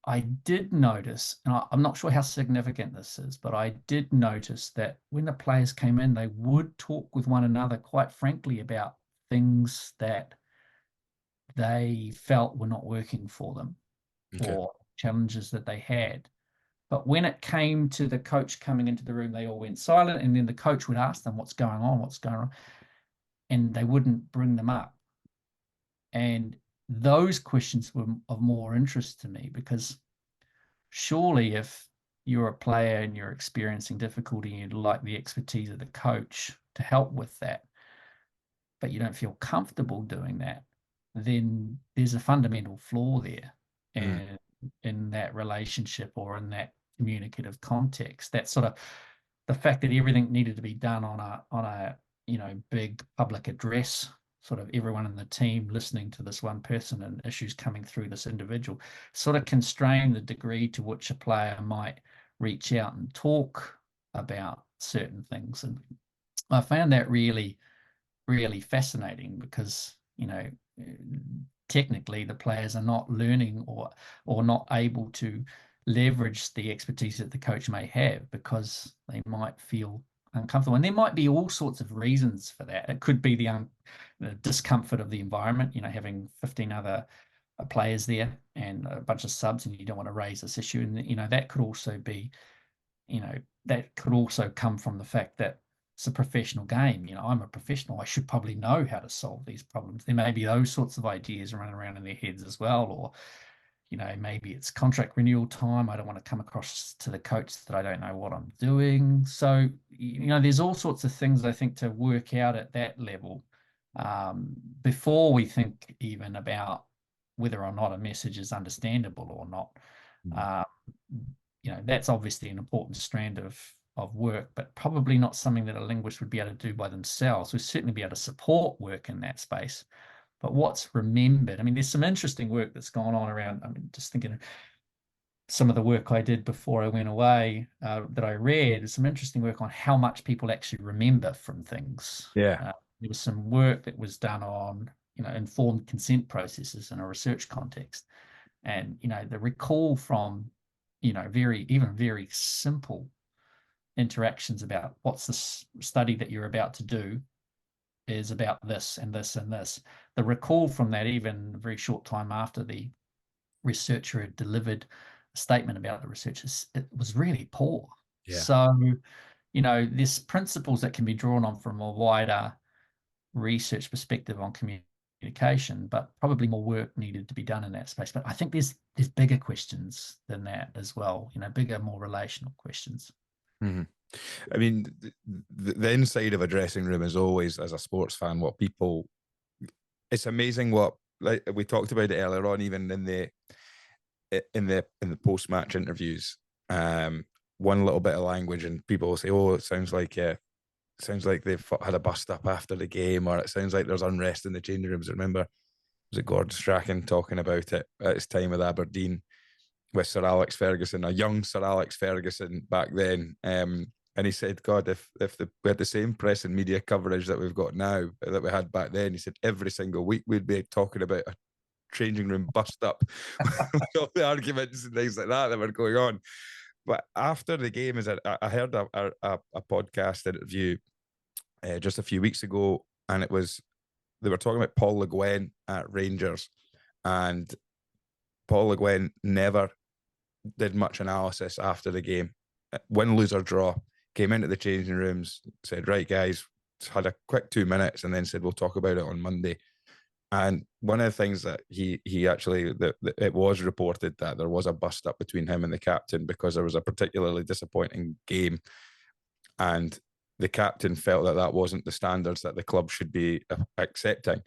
I did notice, and I'm not sure how significant this is, but I did notice that when the players came in, they would talk with one another quite frankly about things that they felt were not working for them, or challenges that they had. But when it came to the coach coming into the room, they all went silent, and then the coach would ask them, what's going on? And they wouldn't bring them up. And those questions were of more interest to me, because surely if you're a player and you're experiencing difficulty, you'd like the expertise of the coach to help with that, but you don't feel comfortable doing that, then there's a fundamental flaw there. And in that relationship, or in that communicative context, that sort of the fact that everything needed to be done on a big public address, sort of everyone in the team listening to this one person and issues coming through this individual, sort of constrain the degree to which a player might reach out and talk about certain things. And I found that really, really fascinating, because technically the players are not learning or not able to leverage the expertise that the coach may have, because they might feel uncomfortable. And there might be all sorts of reasons for that. It could be the discomfort of the environment, having 15 other players there and a bunch of subs, and you don't want to raise this issue. And that could also be, that could also come from the fact that it's a professional game. I'm a professional. I should probably know how to solve these problems. There may be those sorts of ideas running around in their heads as well. Or, maybe it's contract renewal time. I don't want to come across to the coach that I don't know what I'm doing. So, there's all sorts of things I think to work out at that level, before we think even about whether or not a message is understandable or not. That's obviously an important strand of work, but probably not something that a linguist would be able to do by themselves. We'd certainly be able to support work in that space. But what's remembered, I mean, there's some interesting work that's gone on around, just thinking some of the work I did before I went away that I read, some interesting work on how much people actually remember from things. Yeah. There was some work that was done on, informed consent processes in a research context. And, the recall from, very simple interactions about what's this study that you're about to do is about this and this and this. The recall from that, even a very short time after the researcher had delivered a statement about the research, it was really poor. Yeah. So, there's principles that can be drawn on from a wider research perspective on communication, but probably more work needed to be done in that space. But I think there's bigger questions than that as well, bigger, more relational questions. Mm-hmm. I mean, the inside of a dressing room is always, as a sports fan, what people, it's amazing what, like we talked about it earlier on, even in the post-match interviews, one little bit of language and people will say, oh, it sounds like they've had a bust up after the game, or it sounds like there's unrest in the changing rooms. I remember, was it Gordon Strachan talking about it at his time with Aberdeen with Sir Alex Ferguson, a young Sir Alex Ferguson back then. And he said, God, if we had the same press and media coverage that we've got now, that we had back then, he said, every single week we'd be talking about a changing room bust up with all the arguments and things like that were going on. But after the game, I heard a podcast interview just a few weeks ago, and they were talking about Paul Le Guen at Rangers, and Paul Le Guen never did much analysis after the game. Win, lose or draw, came into the changing rooms, said, right, guys, had a quick 2 minutes, and then said, we'll talk about it on Monday. And one of the things that he actually, it was reported that there was a bust up between him and the captain because there was a particularly disappointing game. And the captain felt that wasn't the standards that the club should be accepting.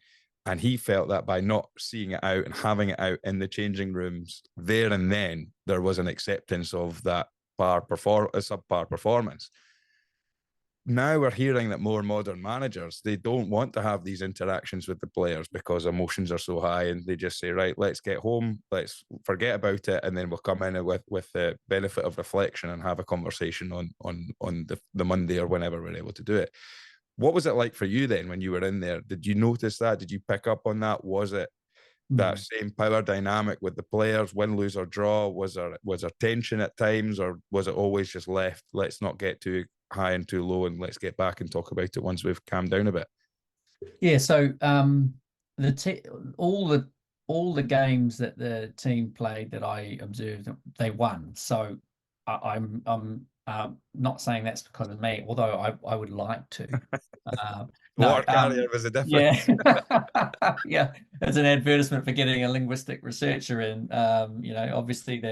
And he felt that by not seeing it out and having it out in the changing rooms there and then, there was an acceptance of that subpar performance. Now we're hearing that more modern managers, they don't want to have these interactions with the players because emotions are so high, and they just say, right, let's get home, let's forget about it, and then we'll come in with the benefit of reflection and have a conversation on the Monday or whenever we're able to do it. What was it like for you then when you were in there? Did you notice that? Did you pick up on that? Was it that same power dynamic with the players, win, lose or draw? Was there tension at times, or was it always just left, let's not get too high and too low and let's get back and talk about it once we've calmed down a bit? Yeah, so all the games that the team played that I observed, they won. So I'm not saying that's because of me, although I would like to. Water carrier was a difference. Yeah, yeah, it's an advertisement for getting a linguistic researcher in. Obviously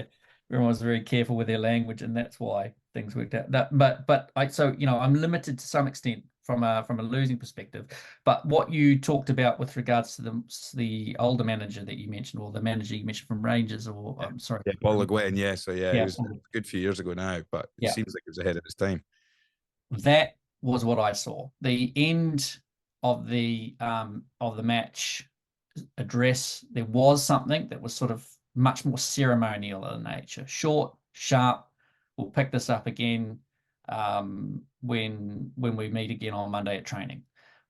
everyone was very careful with their language, and that's why things worked out. I'm limited to some extent from a losing perspective. But what you talked about with regards to the older manager that you mentioned, or the manager you mentioned from Rangers, or I'm sorry, Paul Le Guen, yeah. So yeah, yeah, it was a good few years ago now, but it seems like it was ahead of its time. That was what I saw. The end of the match address, there was something that was sort of much more ceremonial in nature. Short, sharp. We'll pick this up again when we meet again on Monday at training.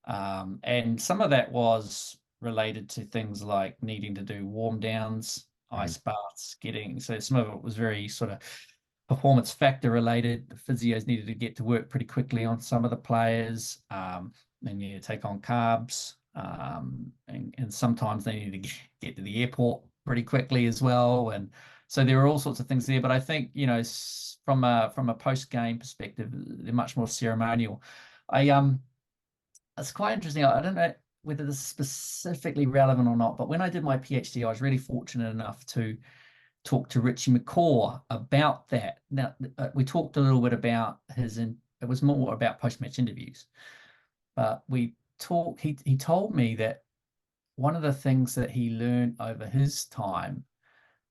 And some of that was related to things like needing to do warm downs, ice baths, so some of it was very sort of performance factor related. The physios needed to get to work pretty quickly on some of the players. They needed to take on carbs, and sometimes they needed to get to the airport pretty quickly as well. And so there are all sorts of things there. But I think, from a post-game perspective, they're much more ceremonial. It's quite interesting. I don't know whether this is specifically relevant or not, but when I did my PhD, I was really fortunate enough to talk to Richie McCaw about that. Now, we talked a little bit about it was more about post-match interviews, but he told me that one of the things that he learned over his time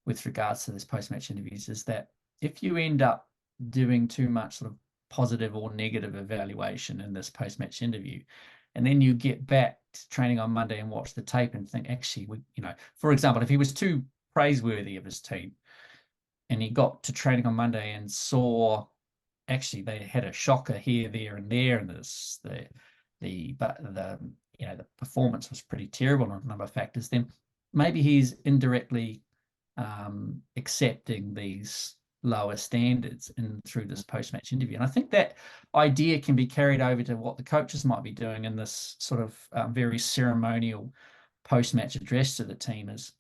with regards to this post-match interviews is that if you end up doing too much sort of positive or negative evaluation in this post-match interview, and then you get back to training on Monday and watch the tape and think, actually, for example, if he was too praiseworthy of his team, and he got to training on Monday and saw actually they had a shocker here, there, and there, and the performance was pretty terrible on a number of factors, then maybe he's indirectly accepting these lower standards through this post-match interview. And I think that idea can be carried over to what the coaches might be doing in this sort of very ceremonial post-match address to the team, is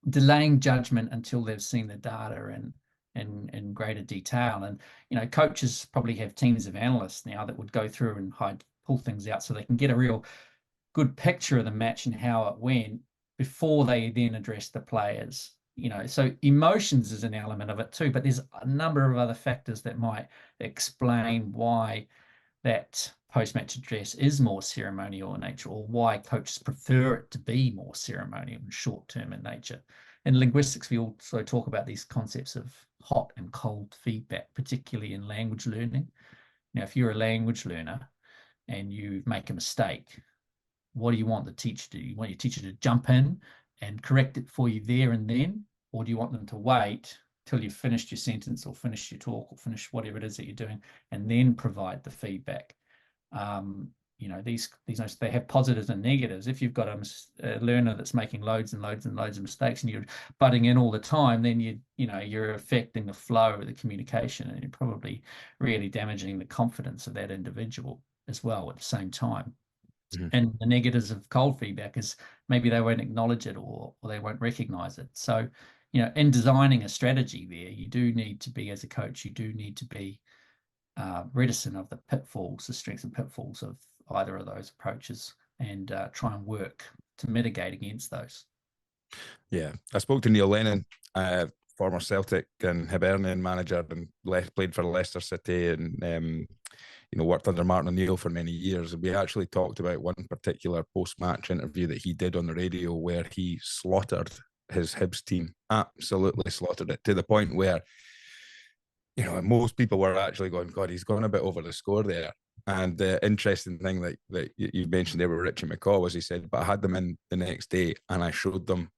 delaying judgment until they've seen the data in greater detail. And coaches probably have teams of analysts now that would go through and pull things out so they can get a real good picture of the match and how it went before they then address the players. So emotions is an element of it too, but there's a number of other factors that might explain why that post-match address is more ceremonial in nature, or why coaches prefer it to be more ceremonial and short-term in nature. In linguistics, we also talk about these concepts of hot and cold feedback, particularly in language learning. Now, if you're a language learner and you make a mistake, what do you want the teacher to do? You want your teacher to jump in and correct it for you there and then, or do you want them to wait till you've finished your sentence or finished your talk or finished whatever it is that you're doing and then provide the feedback? These notes, they have positives and negatives. If you've got a learner that's making loads and loads and loads of mistakes and you're butting in all the time, then you're affecting the flow of the communication, and you're probably really damaging the confidence of that individual as well at the same time. Mm-hmm. And the negatives of cold feedback is maybe they won't acknowledge it or they won't recognize it. So, in designing a strategy there, you do need to be, as a coach, you do need to be reticent of the pitfalls, the strengths and pitfalls of either of those approaches, and try and work to mitigate against those. Yeah, I spoke to Neil Lennon, former Celtic and Hibernian manager, and played for Leicester City, and worked under Martin O'Neill for many years. And we actually talked about one particular post-match interview that he did on the radio where he slaughtered his Hibs team, absolutely slaughtered it, to the point where most people were actually going, God, he's gone a bit over the score there. And the interesting thing that you mentioned there with Richie McCaw was, he said, but I had them in the next day and I showed them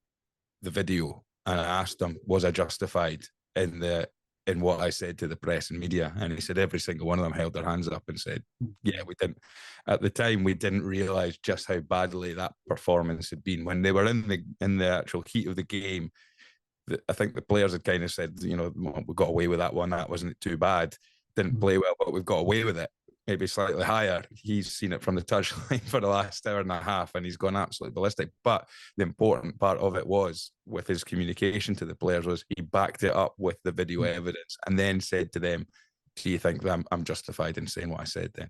the video and I asked them, was I justified in what I said to the press and media? And he said every single one of them held their hands up and said, yeah, we didn't. At the time, we didn't realise just how badly that performance had been. When they were in the actual heat of the game, I think the players had kind of said, we got away with that one. That wasn't too bad. Didn't play well, but we've got away with it. Maybe slightly higher. He's seen it from the touchline for the last hour and a half, and he's gone absolutely ballistic. But the important part of it was, with his communication to the players, was he backed it up with the video evidence and then said to them, do you think that I'm justified in saying what I said then?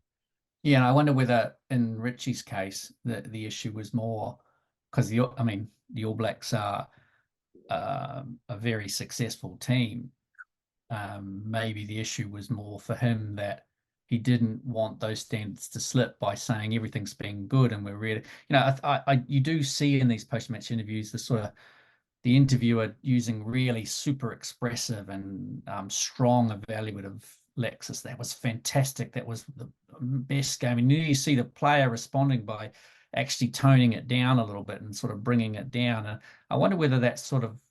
Yeah, and I wonder whether in Richie's case the issue was more because the All Blacks are a very successful team. Maybe the issue was more for him that he didn't want those standards to slip by saying everything's been good and we're really, you do see in these post-match interviews the interviewer using really super expressive and strong evaluative lexis. That was fantastic. That was the best game. And you see the player responding by actually toning it down a little bit and sort of bringing it down. And I wonder whether that's sort of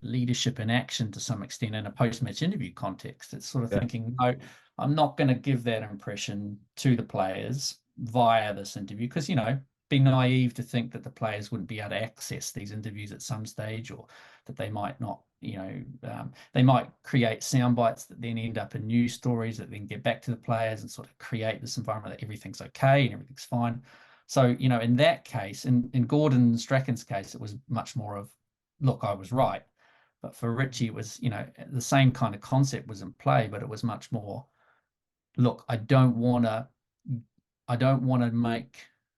leadership in action to some extent in a post-match interview context. It's sort of thinking, no, I'm not going to give that impression to the players via this interview, because be naive to think that the players wouldn't be able to access these interviews at some stage, or that they might not, they might create sound bites that then end up in news stories that then get back to the players and sort of create this environment that everything's okay and everything's fine. So, in that case, in Gordon Strachan's case, it was much more of, look, I was right. But for Richie, it was, the same kind of concept was in play, but it was much more, look, I don't want to make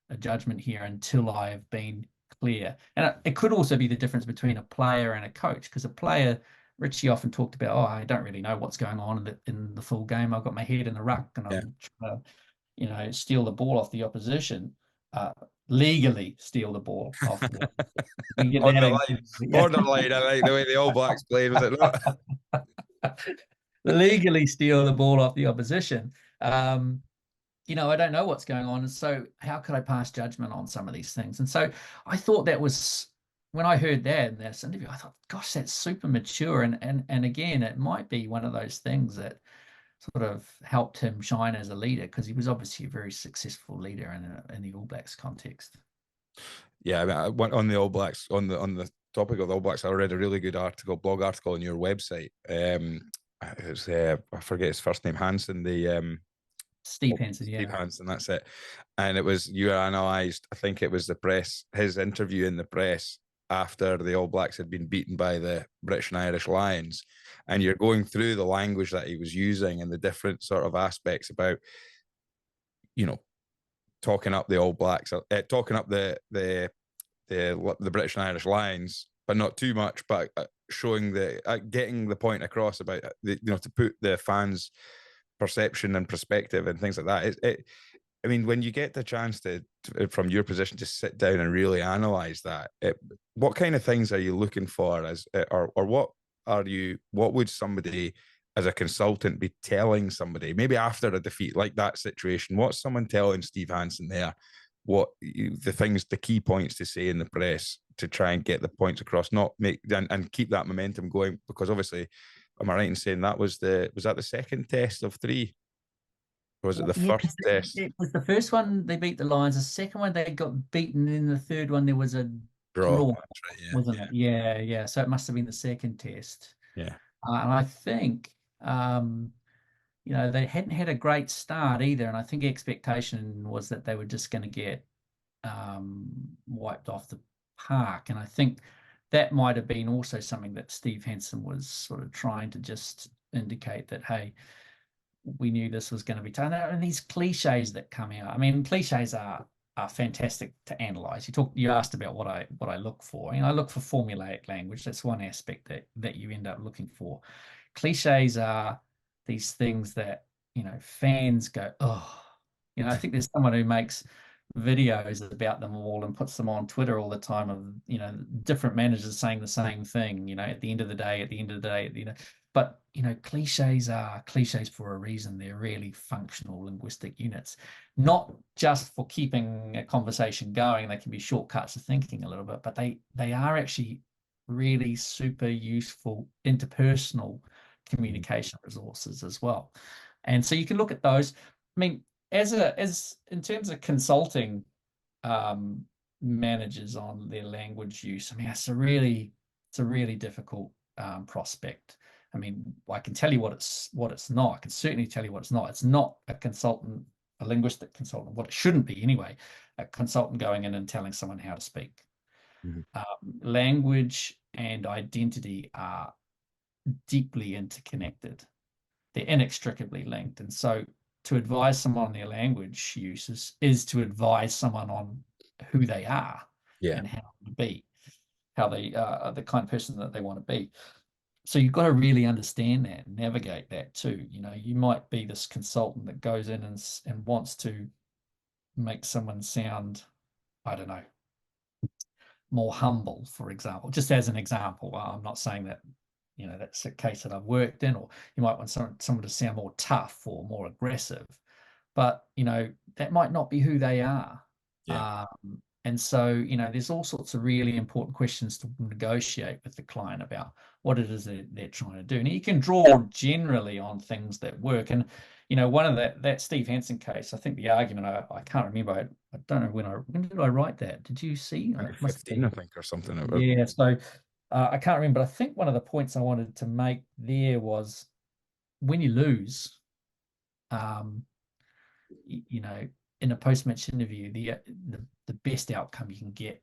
a judgment here until I have been clear. And it could also be the difference between a player and a coach, because a player, Richie often talked about, I don't really know what's going on in the full game. I've got my head in the ruck and I'm trying to, steal the ball off the opposition. Legally steal the ball off the on the line, borderline. I like the way the All Blacks played, was it not? Legally steal the ball off the opposition. I don't know what's going on, and so how could I pass judgment on some of these things? And so I thought that was when I heard that in this interview, I thought, gosh, that's super mature. And again, it might be one of those things that sort of helped him shine as a leader, because he was obviously a very successful leader in the All Blacks context. Yeah, I mean, I went on the All Blacks on the topic of the All Blacks. I read a really good blog article on your website. It was I forget his first name, Hansen. Steve Hansen, Steve yeah. Hansen, that's it. And it was you analysed. I think it was the press, his interview in the press after the All Blacks had been beaten by the British and Irish Lions, and you're going through the language that he was using and the different sort of aspects about, you know, talking up the All Blacks, talking up the British and Irish Lions, but not too much, but showing getting the point across about to put the fans' perception and perspective and things like that. I mean, when you get the chance from your position, to sit down and really analyze that, what kind of things are you looking for or what would somebody as a consultant be telling somebody, maybe after a defeat like that situation? What's someone telling Steve Hansen there? The key points to say in the press to try and get the points across, not make and keep that momentum going, because obviously, am I right in saying that was that the second test of three? Or was it the Yeah, first test? it was the first one they beat the Lions. The second one they got beaten. In the third one there was a Draw. draw, That's right. Yeah. wasn't it? Yeah, yeah. So it must have been the second test. Yeah. And I think they hadn't had a great start either, and I think the expectation was that they were just going to get wiped off the park. And I think that might have been also something that Steve Hansen was sort of trying to just indicate that, hey, we knew this was going to be done. And these cliches that come out, I mean, cliches are fantastic to analyze. You asked about what I look for. I look for formulaic language. That's one aspect that you end up looking for. Cliches are these things that fans go, oh. I think there's someone who makes videos about them all and puts them on Twitter all the time of different managers saying the same thing, at the end of the day, but cliches are cliches for a reason. They're really functional linguistic units, not just for keeping a conversation going. They can be shortcuts of thinking a little bit, but they are actually really super useful interpersonal communication resources as well. And so you can look at those. I mean, as in terms of consulting managers on their language use, I mean, it's a really difficult prospect. I mean, I can tell you what it's not. I can certainly tell you what it's not. It's not a consultant, a linguistic consultant, what it shouldn't be anyway, a consultant going in and telling someone how to speak. Language and identity are deeply interconnected. They're inextricably linked. And so to advise someone on their language uses is to advise someone on who they are and how to be, how they are the kind of person that they want to be. So you've got to really understand that and navigate that too. You might be this consultant that goes in and wants to make someone sound, I don't know, more humble, for example, just as an example. I'm not saying that, that's a case that I've worked in, or you might want someone to sound more tough or more aggressive, but, that might not be who they are. Yeah. And so, there's all sorts of really important questions to negotiate with the client about what it is that they're trying to do. And you can draw generally on things that work. And, one of that Steve Hansen case, I think the argument, I can't remember. I don't know when did I write that? Did you see? Like It must 15, I think, or something. Yeah. So I can't remember, but I think one of the points I wanted to make there was when you lose, in a post-match interview, the best outcome you can get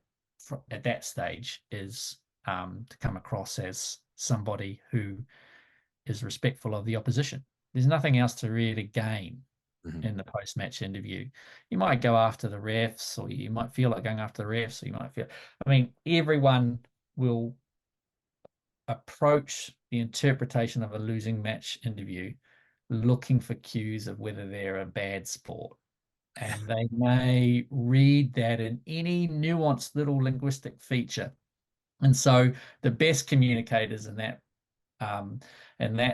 at that stage is to come across as somebody who is respectful of the opposition. There's nothing else to really gain in the post-match interview. You might go after the refs, or you might feel like going after the refs, or you might feel, I mean, everyone will approach the interpretation of a losing match interview looking for cues of whether they're a bad sport. And they may read that in any nuanced little linguistic feature. And so the best communicators in that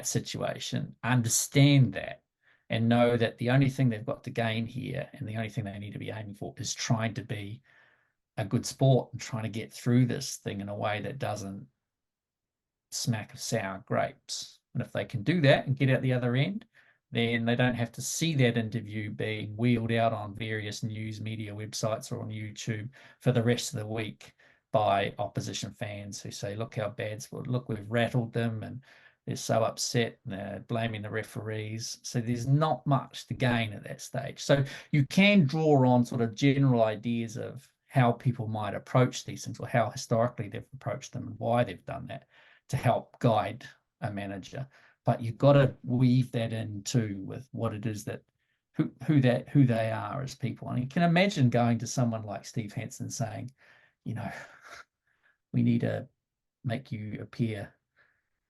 situation understand that and know that the only thing they've got to gain here and the only thing they need to be aiming for is trying to be a good sport and trying to get through this thing in a way that doesn't smack of sour grapes. And if they can do that and get out the other end, then they don't have to see that interview being wheeled out on various news media websites or on YouTube for the rest of the week by opposition fans who say, look how bad, look, we've rattled them, and they're so upset and they're blaming the referees. So there's not much to gain at that stage. So you can draw on sort of general ideas of how people might approach these things, or how historically they've approached them and why they've done that, to help guide a manager. But you've got to weave that in too with what it is that who they are as people. And you can imagine going to someone like Steve Hansen saying, you know, we need to make you appear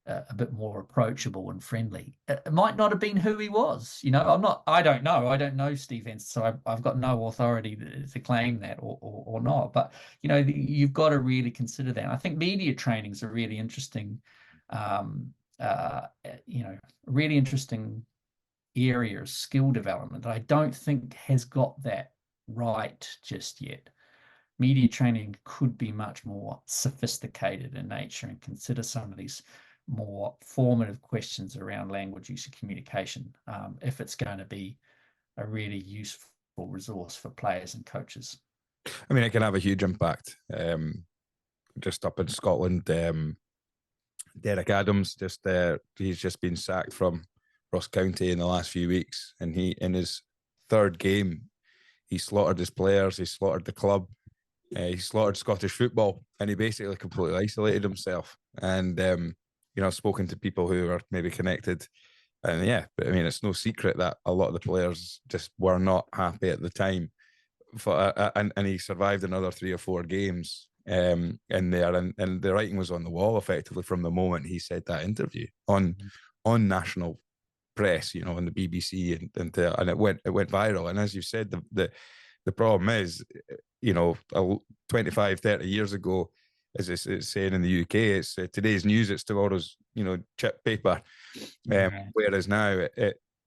a bit more approachable and friendly. It might not have been who he was. You know, I don't know Steve Hansen, so I've got no authority to claim that or not. But, you know, you've got to really consider that. And I think media training is a really interesting, you know, really interesting area of skill development that I don't think has got that right just yet. Media training could be much more sophisticated in nature and consider some of these more formative questions around language use and communication, if it's going to be a really useful resource for players and coaches. I mean, it can have a huge impact. Just up in Scotland, Derek Adams, he's just been sacked from Ross County in the last few weeks, and in his third game, he slaughtered his players, he slaughtered the club, he slaughtered Scottish football, and he basically completely isolated himself. And you know, I've spoken to people who are maybe connected, and yeah, but I mean, it's no secret that a lot of the players just were not happy at the time. And he survived another 3 or 4 games in there, and the writing was on the wall effectively from the moment he said that interview on national press, you know, on the BBC, and it went viral. And as you said, the problem is, you know, 25, 30 years ago, as it's saying in the UK, it's today's news, it's tomorrow's, you know, chip paper. Whereas now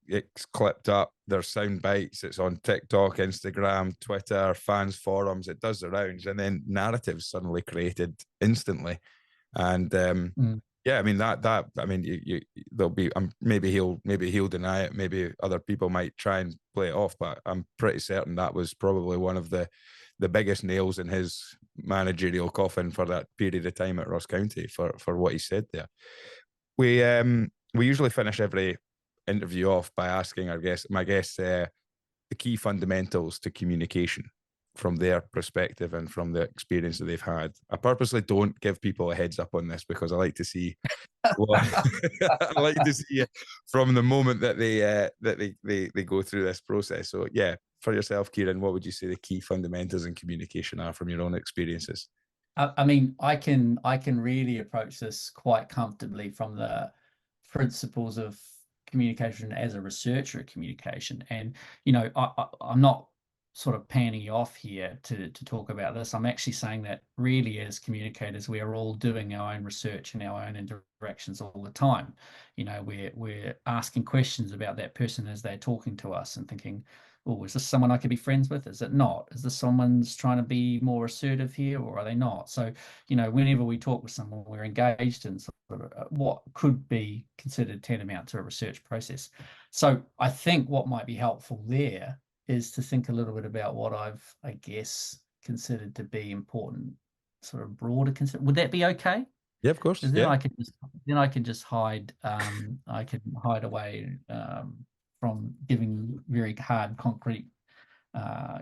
it's clipped up, there's sound bites, it's on TikTok, Instagram, Twitter, fans forums, it does the rounds, and then narratives suddenly created instantly. And yeah, I mean that I mean there'll be maybe he'll deny it, maybe other people might try and play it off, but I'm pretty certain that was probably one of the biggest nails in his managerial coffin for that period of time at Ross County for what he said there. We usually finish every interview off by asking my guests the key fundamentals to communication from their perspective and from the experience that they've had. I purposely don't give people a heads up on this because I like to see I like to see from the moment that they go through this process. So yeah, for yourself, Kieran, what would you say the key fundamentals in communication are from your own experiences? I mean, I can really approach this quite comfortably from the principles of communication as a researcher of communication. And, you know, I'm not sort of panning you off here to talk about this. I'm actually saying that really as communicators, we are all doing our own research and our own interactions all the time. You know, we're asking questions about that person as they're talking to us and thinking, oh, is this someone I could be friends with? Is it not? Is this someone's trying to be more assertive here, or are they not? So, you know, whenever we talk with someone, we're engaged in sort of what could be considered tantamount to a research process. So I think what might be helpful there is to think a little bit about what I've, I guess, considered to be important, sort of broader consider. Would that be okay? Yeah, of course. Then yeah. I can just hide. I can hide away from giving very hard, concrete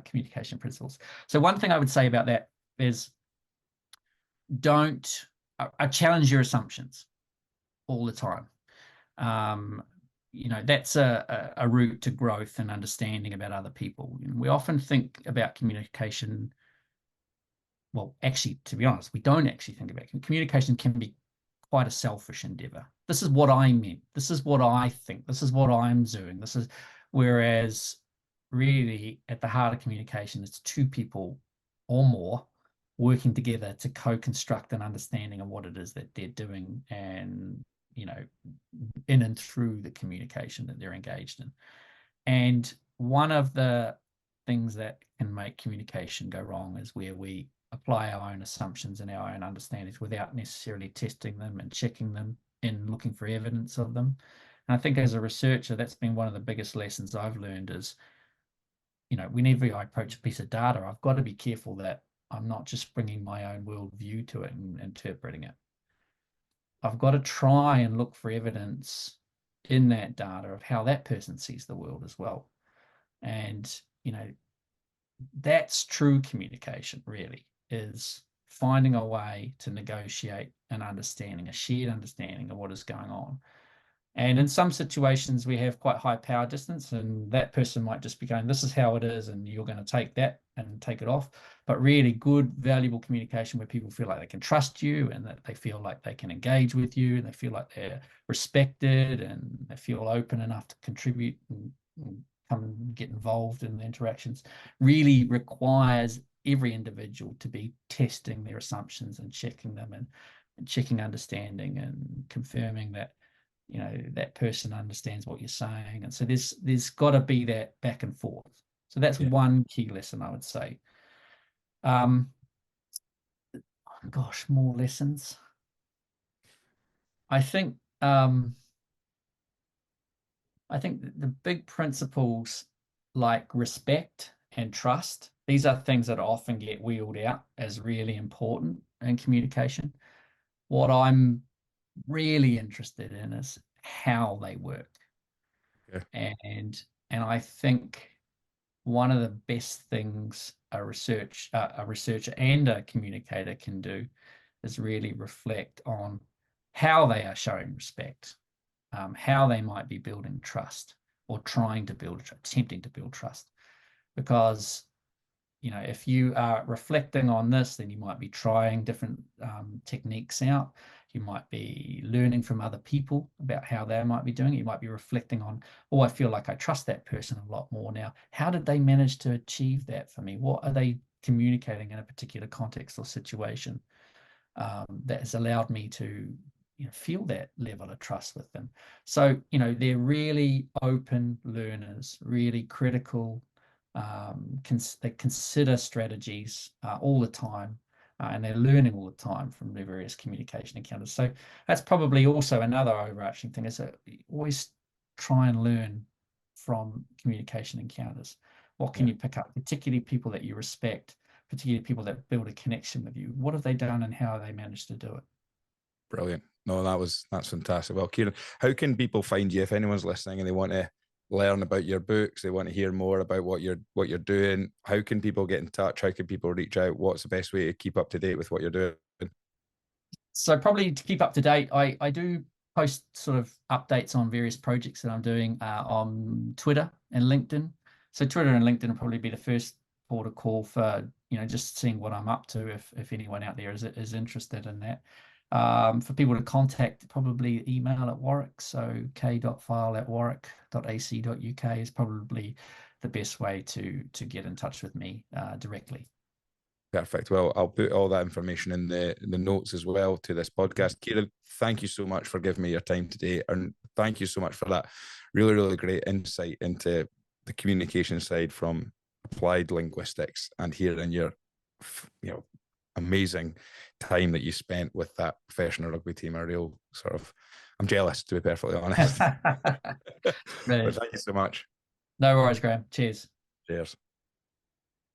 communication principles. So one thing I would say about that is I challenge your assumptions all the time. You know, that's a route to growth and understanding about other people. We often think about communication. Well, actually, to be honest, we don't actually think about communication can be quite a selfish endeavor. This is what I meant. This is what I think. This is what I'm doing. Whereas really at the heart of communication, it's 2 people or more working together to co-construct an understanding of what it is that they're doing, and, you know, in and through the communication that they're engaged in. And one of the things that can make communication go wrong is where we apply our own assumptions and our own understandings without necessarily testing them and checking them and looking for evidence of them. And I think as a researcher, that's been one of the biggest lessons I've learned is, whenever I approach a piece of data, I've got to be careful that I'm not just bringing my own worldview to it and interpreting it. I've got to try and look for evidence in that data of how that person sees the world as well. And, that's true communication, really, is finding a way to negotiate an understanding, a shared understanding of what is going on. And in some situations, we have quite high power distance, and that person might just be going, this is how it is, and you're going to take that and take it off. But really good, valuable communication where people feel like they can trust you and that they feel like they can engage with you and they feel like they're respected and they feel open enough to contribute and come and get involved in the interactions, really requires every individual to be testing their assumptions and checking them and checking understanding and confirming that that person understands what you're saying. And so there's got to be that back and forth. So that's one key lesson, I would say. Gosh, more lessons. I think the big principles like respect and trust, these are things that often get wheeled out as really important in communication. What I'm really interested in is how they work. Okay. And I think one of the best things a researcher and a communicator can do is really reflect on how they are showing respect, how they might be building trust or attempting to build trust. Because, if you are reflecting on this, then you might be trying different techniques out. You might be learning from other people about how they might be doing it. You might be reflecting on, I feel like I trust that person a lot more now. How did they manage to achieve that for me? What are they communicating in a particular context or situation that has allowed me to feel that level of trust with them? So, they're really open learners, really critical. They consider strategies all the time, and they're learning all the time from their various communication encounters. So that's probably also another overarching thing, is that always try and learn from communication encounters. What can you pick up, particularly people that you respect, particularly people that build a connection with you? What have they done and how have they managed to do it? Brilliant. No, that's fantastic. Well, Kieran, how can people find you if anyone's listening and they want to learn about your books, they want to hear more about what you're doing? How can people get in touch? How can people reach out? What's the best way to keep up to date with what you're doing? So probably to keep up to date, I do post sort of updates on various projects that I'm doing on Twitter and LinkedIn. So Twitter and LinkedIn will probably be the first port of call for just seeing what I'm up to if anyone out there is interested in that. For people to contact, probably email at Warwick, so k.file@warwick.ac.uk is probably the best way to get in touch with me directly. Perfect. Well, I'll put all that information in the notes as well to this podcast. Kieran, thank you so much for giving me your time today, and thank you so much for that really, really great insight into the communication side from applied linguistics, and hearing your amazing time that you spent with that professional rugby team. I'm jealous, to be perfectly honest. But thank you so much. No worries, Graham. Cheers. Cheers.